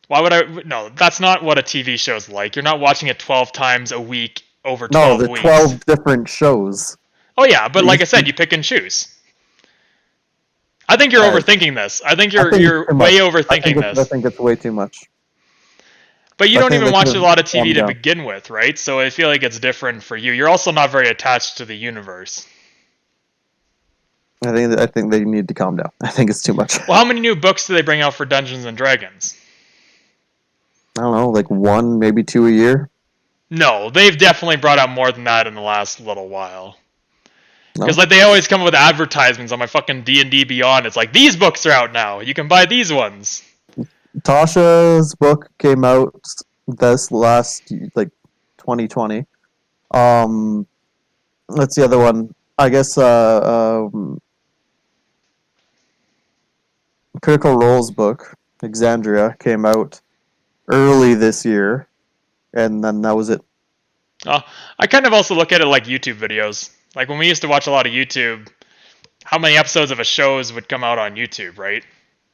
Why would I? No, that's not what a TV show's like. You're not watching it 12 times a week over 12 weeks. No, 12 different shows. Oh yeah, but like I said, you pick and choose. I think you're overthinking this. I think you're way overthinking this. I think it's way too much. But you don't even watch a lot of TV to begin with, right? So I feel like it's different for you. You're also not very attached to the universe. I think they need to calm down. I think it's too much. Well, how many new books do they bring out for Dungeons and Dragons? I don't know, like 1, maybe 2 a year. No, they've definitely brought out more than that in the last little while. Because they always come up with advertisements on my fucking D&D Beyond. It's like, these books are out now. You can buy these ones. Tasha's book came out this last, 2020. What's the other one? I guess, Critical Role's book, Exandria, came out early this year, and then that was it. I kind of also look at it like YouTube videos. Like when we used to watch a lot of YouTube, how many episodes of a shows would come out on YouTube, right?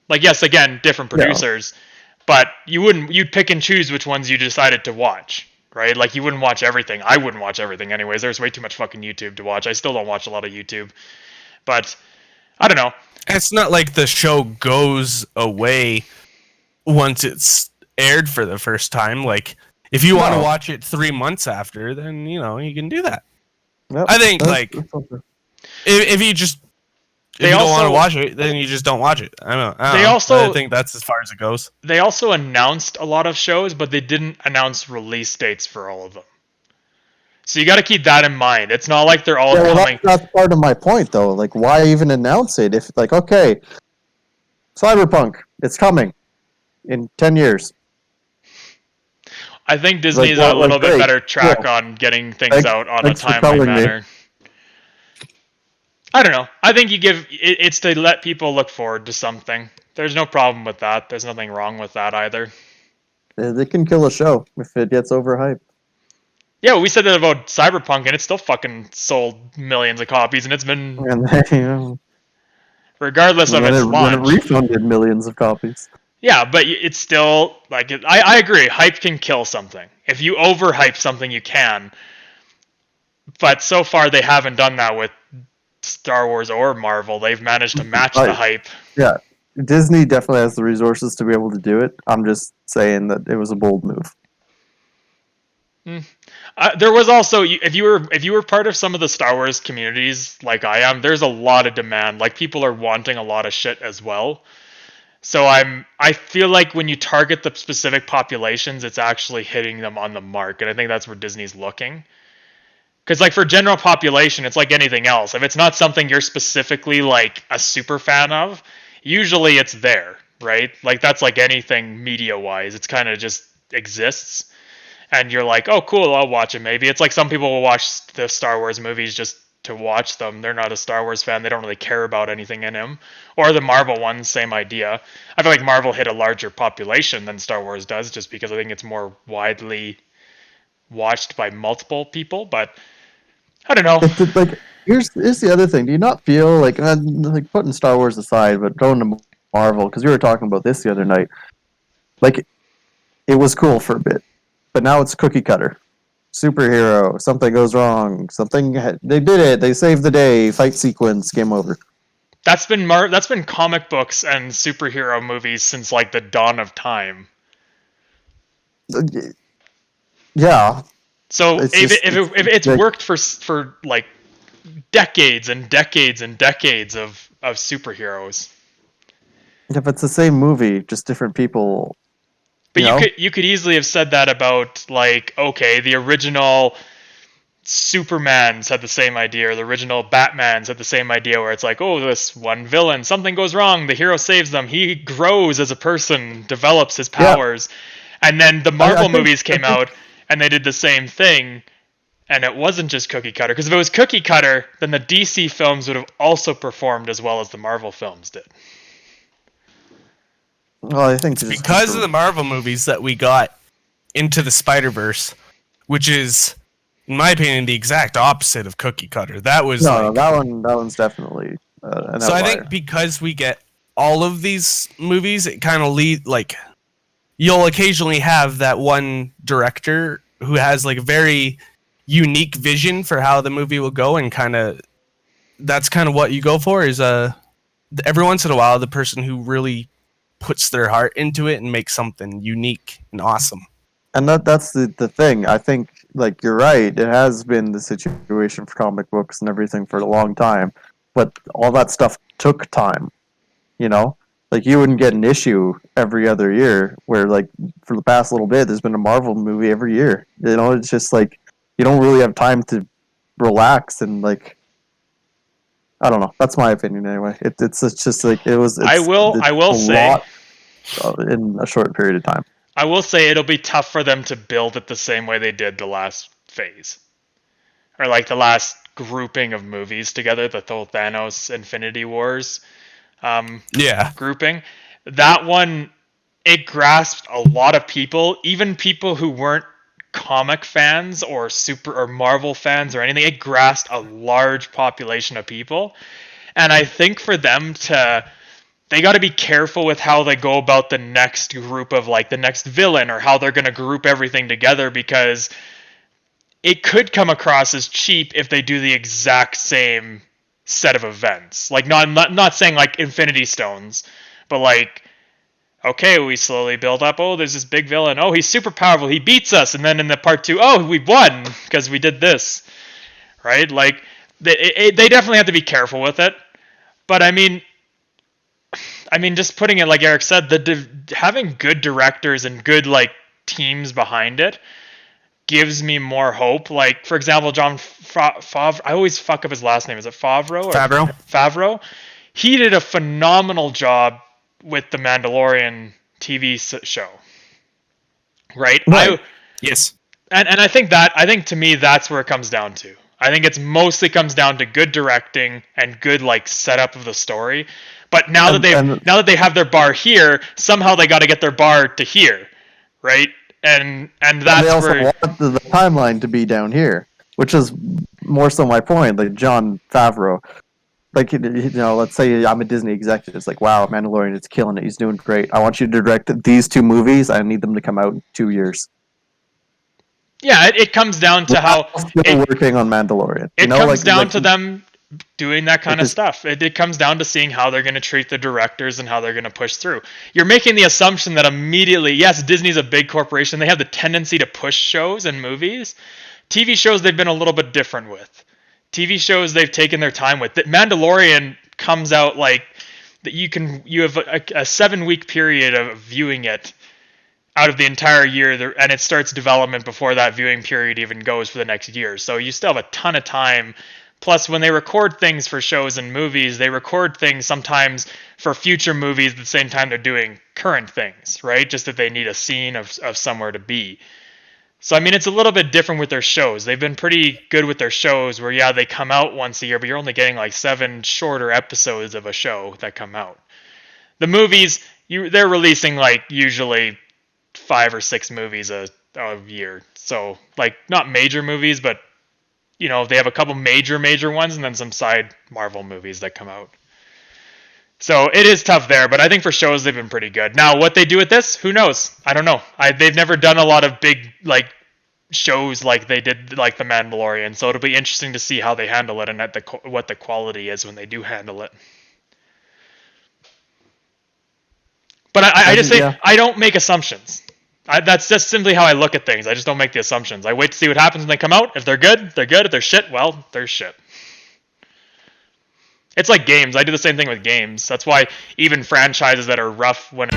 Like, yes, again, different producers, but you'd pick and choose which ones you decided to watch, right? Like you wouldn't watch everything. I wouldn't watch everything anyways. There's way too much fucking YouTube to watch. I still don't watch a lot of YouTube, but I don't know. It's not like the show goes away once it's aired for the first time. Like, if you want to watch it 3 months after, then, you can do that. Yep. I think, if you just... If you don't want to watch it, then you just don't watch it. I don't know. I think that's as far as it goes. They also announced a lot of shows, but they didn't announce release dates for all of them. So you got to keep that in mind. It's not like they're all coming. That's part of my point, though. Like, why even announce it? If, okay, Cyberpunk, it's coming in 10 years. I think Disney's a little bit better track on getting things out on a timely manner. I don't know. I think you give it's to let people look forward to something. There's no problem with that. There's nothing wrong with that either. They can kill a show if it gets overhyped. Yeah, we said that about Cyberpunk, and it's still fucking sold millions of copies, and it's been And they, regardless of its launch. Then it refunded millions of copies. Yeah, but it's still like I agree. Hype can kill something. If you overhype something, you can. But so far, they haven't done that with Star Wars or Marvel. They've managed to match the hype. Yeah, Disney definitely has the resources to be able to do it. I'm just saying that it was a bold move. There was also, if you were part of some of the Star Wars communities like I am, there's a lot of demand. Like, people are wanting a lot of shit as well. So I feel like when you target the specific populations, it's actually hitting them on the mark, and I think that's where Disney's looking. Because, like, for general population, it's like anything else. If it's not something you're specifically, like, a super fan of, usually it's there, right? Like, that's like anything media-wise. It's kind of just exists. And you're like, oh, cool, I'll watch it maybe. It's like some people will watch the Star Wars movies just to watch them. They're not a Star Wars fan. They don't really care about anything in them. Or the Marvel ones, same idea. I feel like Marvel hit a larger population than Star Wars does, just because I think it's more widely watched by multiple people. But I don't know. Like, here's the other thing. Do you not feel like putting Star Wars aside, but going to Marvel, because we were talking about this the other night. Like, it was cool for a bit, but now it's cookie cutter. Superhero, something goes wrong, they did it, they saved the day, fight sequence, game over. That's been comic books and superhero movies since like the dawn of time. Yeah. So if it's worked for like decades and decades and decades of superheroes. If it's the same movie, just different people. But you could easily have said that about, like, okay, the original Supermans had the same idea, or the original Batmans had the same idea, where it's like, oh, this one villain, something goes wrong, the hero saves them, he grows as a person, develops his powers, and then the Marvel movies came out, and they did the same thing, and it wasn't just cookie cutter, because if it was cookie cutter, then the DC films would have also performed as well as the Marvel films did. Well, I think it's because of the Marvel movies that we got Into the Spider-Verse, which is, in my opinion, the exact opposite of cookie cutter. That was that one's definitely an so outlier. I think because we get all of these movies, it kind of you'll occasionally have that one director who has like a very unique vision for how the movie will go, and that's kind of what you go for is every once in a while the person who really puts their heart into it and makes something unique and awesome. And that's the thing. I think, like, you're right, it has been the situation for comic books and everything for a long time, but all that stuff took time, like, you wouldn't get an issue every other year, where, like, for the past little bit there's been a Marvel movie every year. It's just like you don't really have time to relax, and, like, I don't know. That's my opinion anyway. It's just like it was. I will say in a short period of time. I will say it'll be tough for them to build it the same way they did the last phase, or like the last grouping of movies together, the whole Thanos Infinity Wars grouping. That one, it grasped a lot of people, even people who weren't comic fans or Marvel fans or anything. It grasped a large population of people, and I think for them they got to be careful with how they go about the next group of, like, the next villain, or how they're going to group everything together, because it could come across as cheap if they do the exact same set of events. Like, not saying like Infinity Stones, but like, okay, we slowly build up. Oh, there's this big villain. Oh, he's super powerful. He beats us. And then in the part 2, oh, we won because we did this. Right? Like, they definitely have to be careful with it. But I mean, just putting it like Eric said, having good directors and good, like, teams behind it gives me more hope. Like, for example, Jon Favreau. I always fuck up his last name. Is it Favreau? Favreau. He did a phenomenal job with the Mandalorian TV show, right? Yes. And I think to me that's where it comes down to. I think it's mostly comes down to good directing and good like setup of the story. But now that they have their bar here, somehow they got to get their bar to here, right? And that's they also where want the timeline to be down here, which is more so my point. Like Jon Favreau, like let's say I'm a Disney executive. It's like, wow, Mandalorian is killing it. He's doing great. I want you to direct these 2 movies. I need them to come out in 2 years. Yeah, it comes down to how still working on Mandalorian. It comes down to them doing that kind of stuff. It comes down to seeing how they're going to treat the directors and how they're going to push through. You're making the assumption that immediately, yes, Disney's a big corporation. They have the tendency to push shows and movies. TV shows they've been a little bit different with. TV shows they've taken their time with. That Mandalorian comes out like that you have a 7-week period of viewing it out of the entire year, and it starts development before that viewing period even goes for the next year. So you still have a ton of time. Plus, when they record things for shows and movies, they record things sometimes for future movies at the same time they're doing current things, right? Just that they need a scene of somewhere to be. So, I mean, it's a little bit different with their shows. They've been pretty good with their shows where, yeah, they come out once a year, but you're only getting like 7 shorter episodes of a show that come out. The movies, they're releasing like usually 5 or 6 movies a year. So, like, not major movies, but they have a couple major ones and then some side Marvel movies that come out. So it is tough there, but I think for shows they've been pretty good. Now, what they do with this, who knows? I don't know. They've never done a lot of big like shows like they did like The Mandalorian, so it'll be interesting to see how they handle it and what the quality is when they do handle it. But I just say I don't make assumptions. That's just simply how I look at things. I just don't make the assumptions. I wait to see what happens when they come out. If they're good, they're good. If they're shit, well, they're shit. It's like games. I do the same thing with games. That's why even franchises that are rough when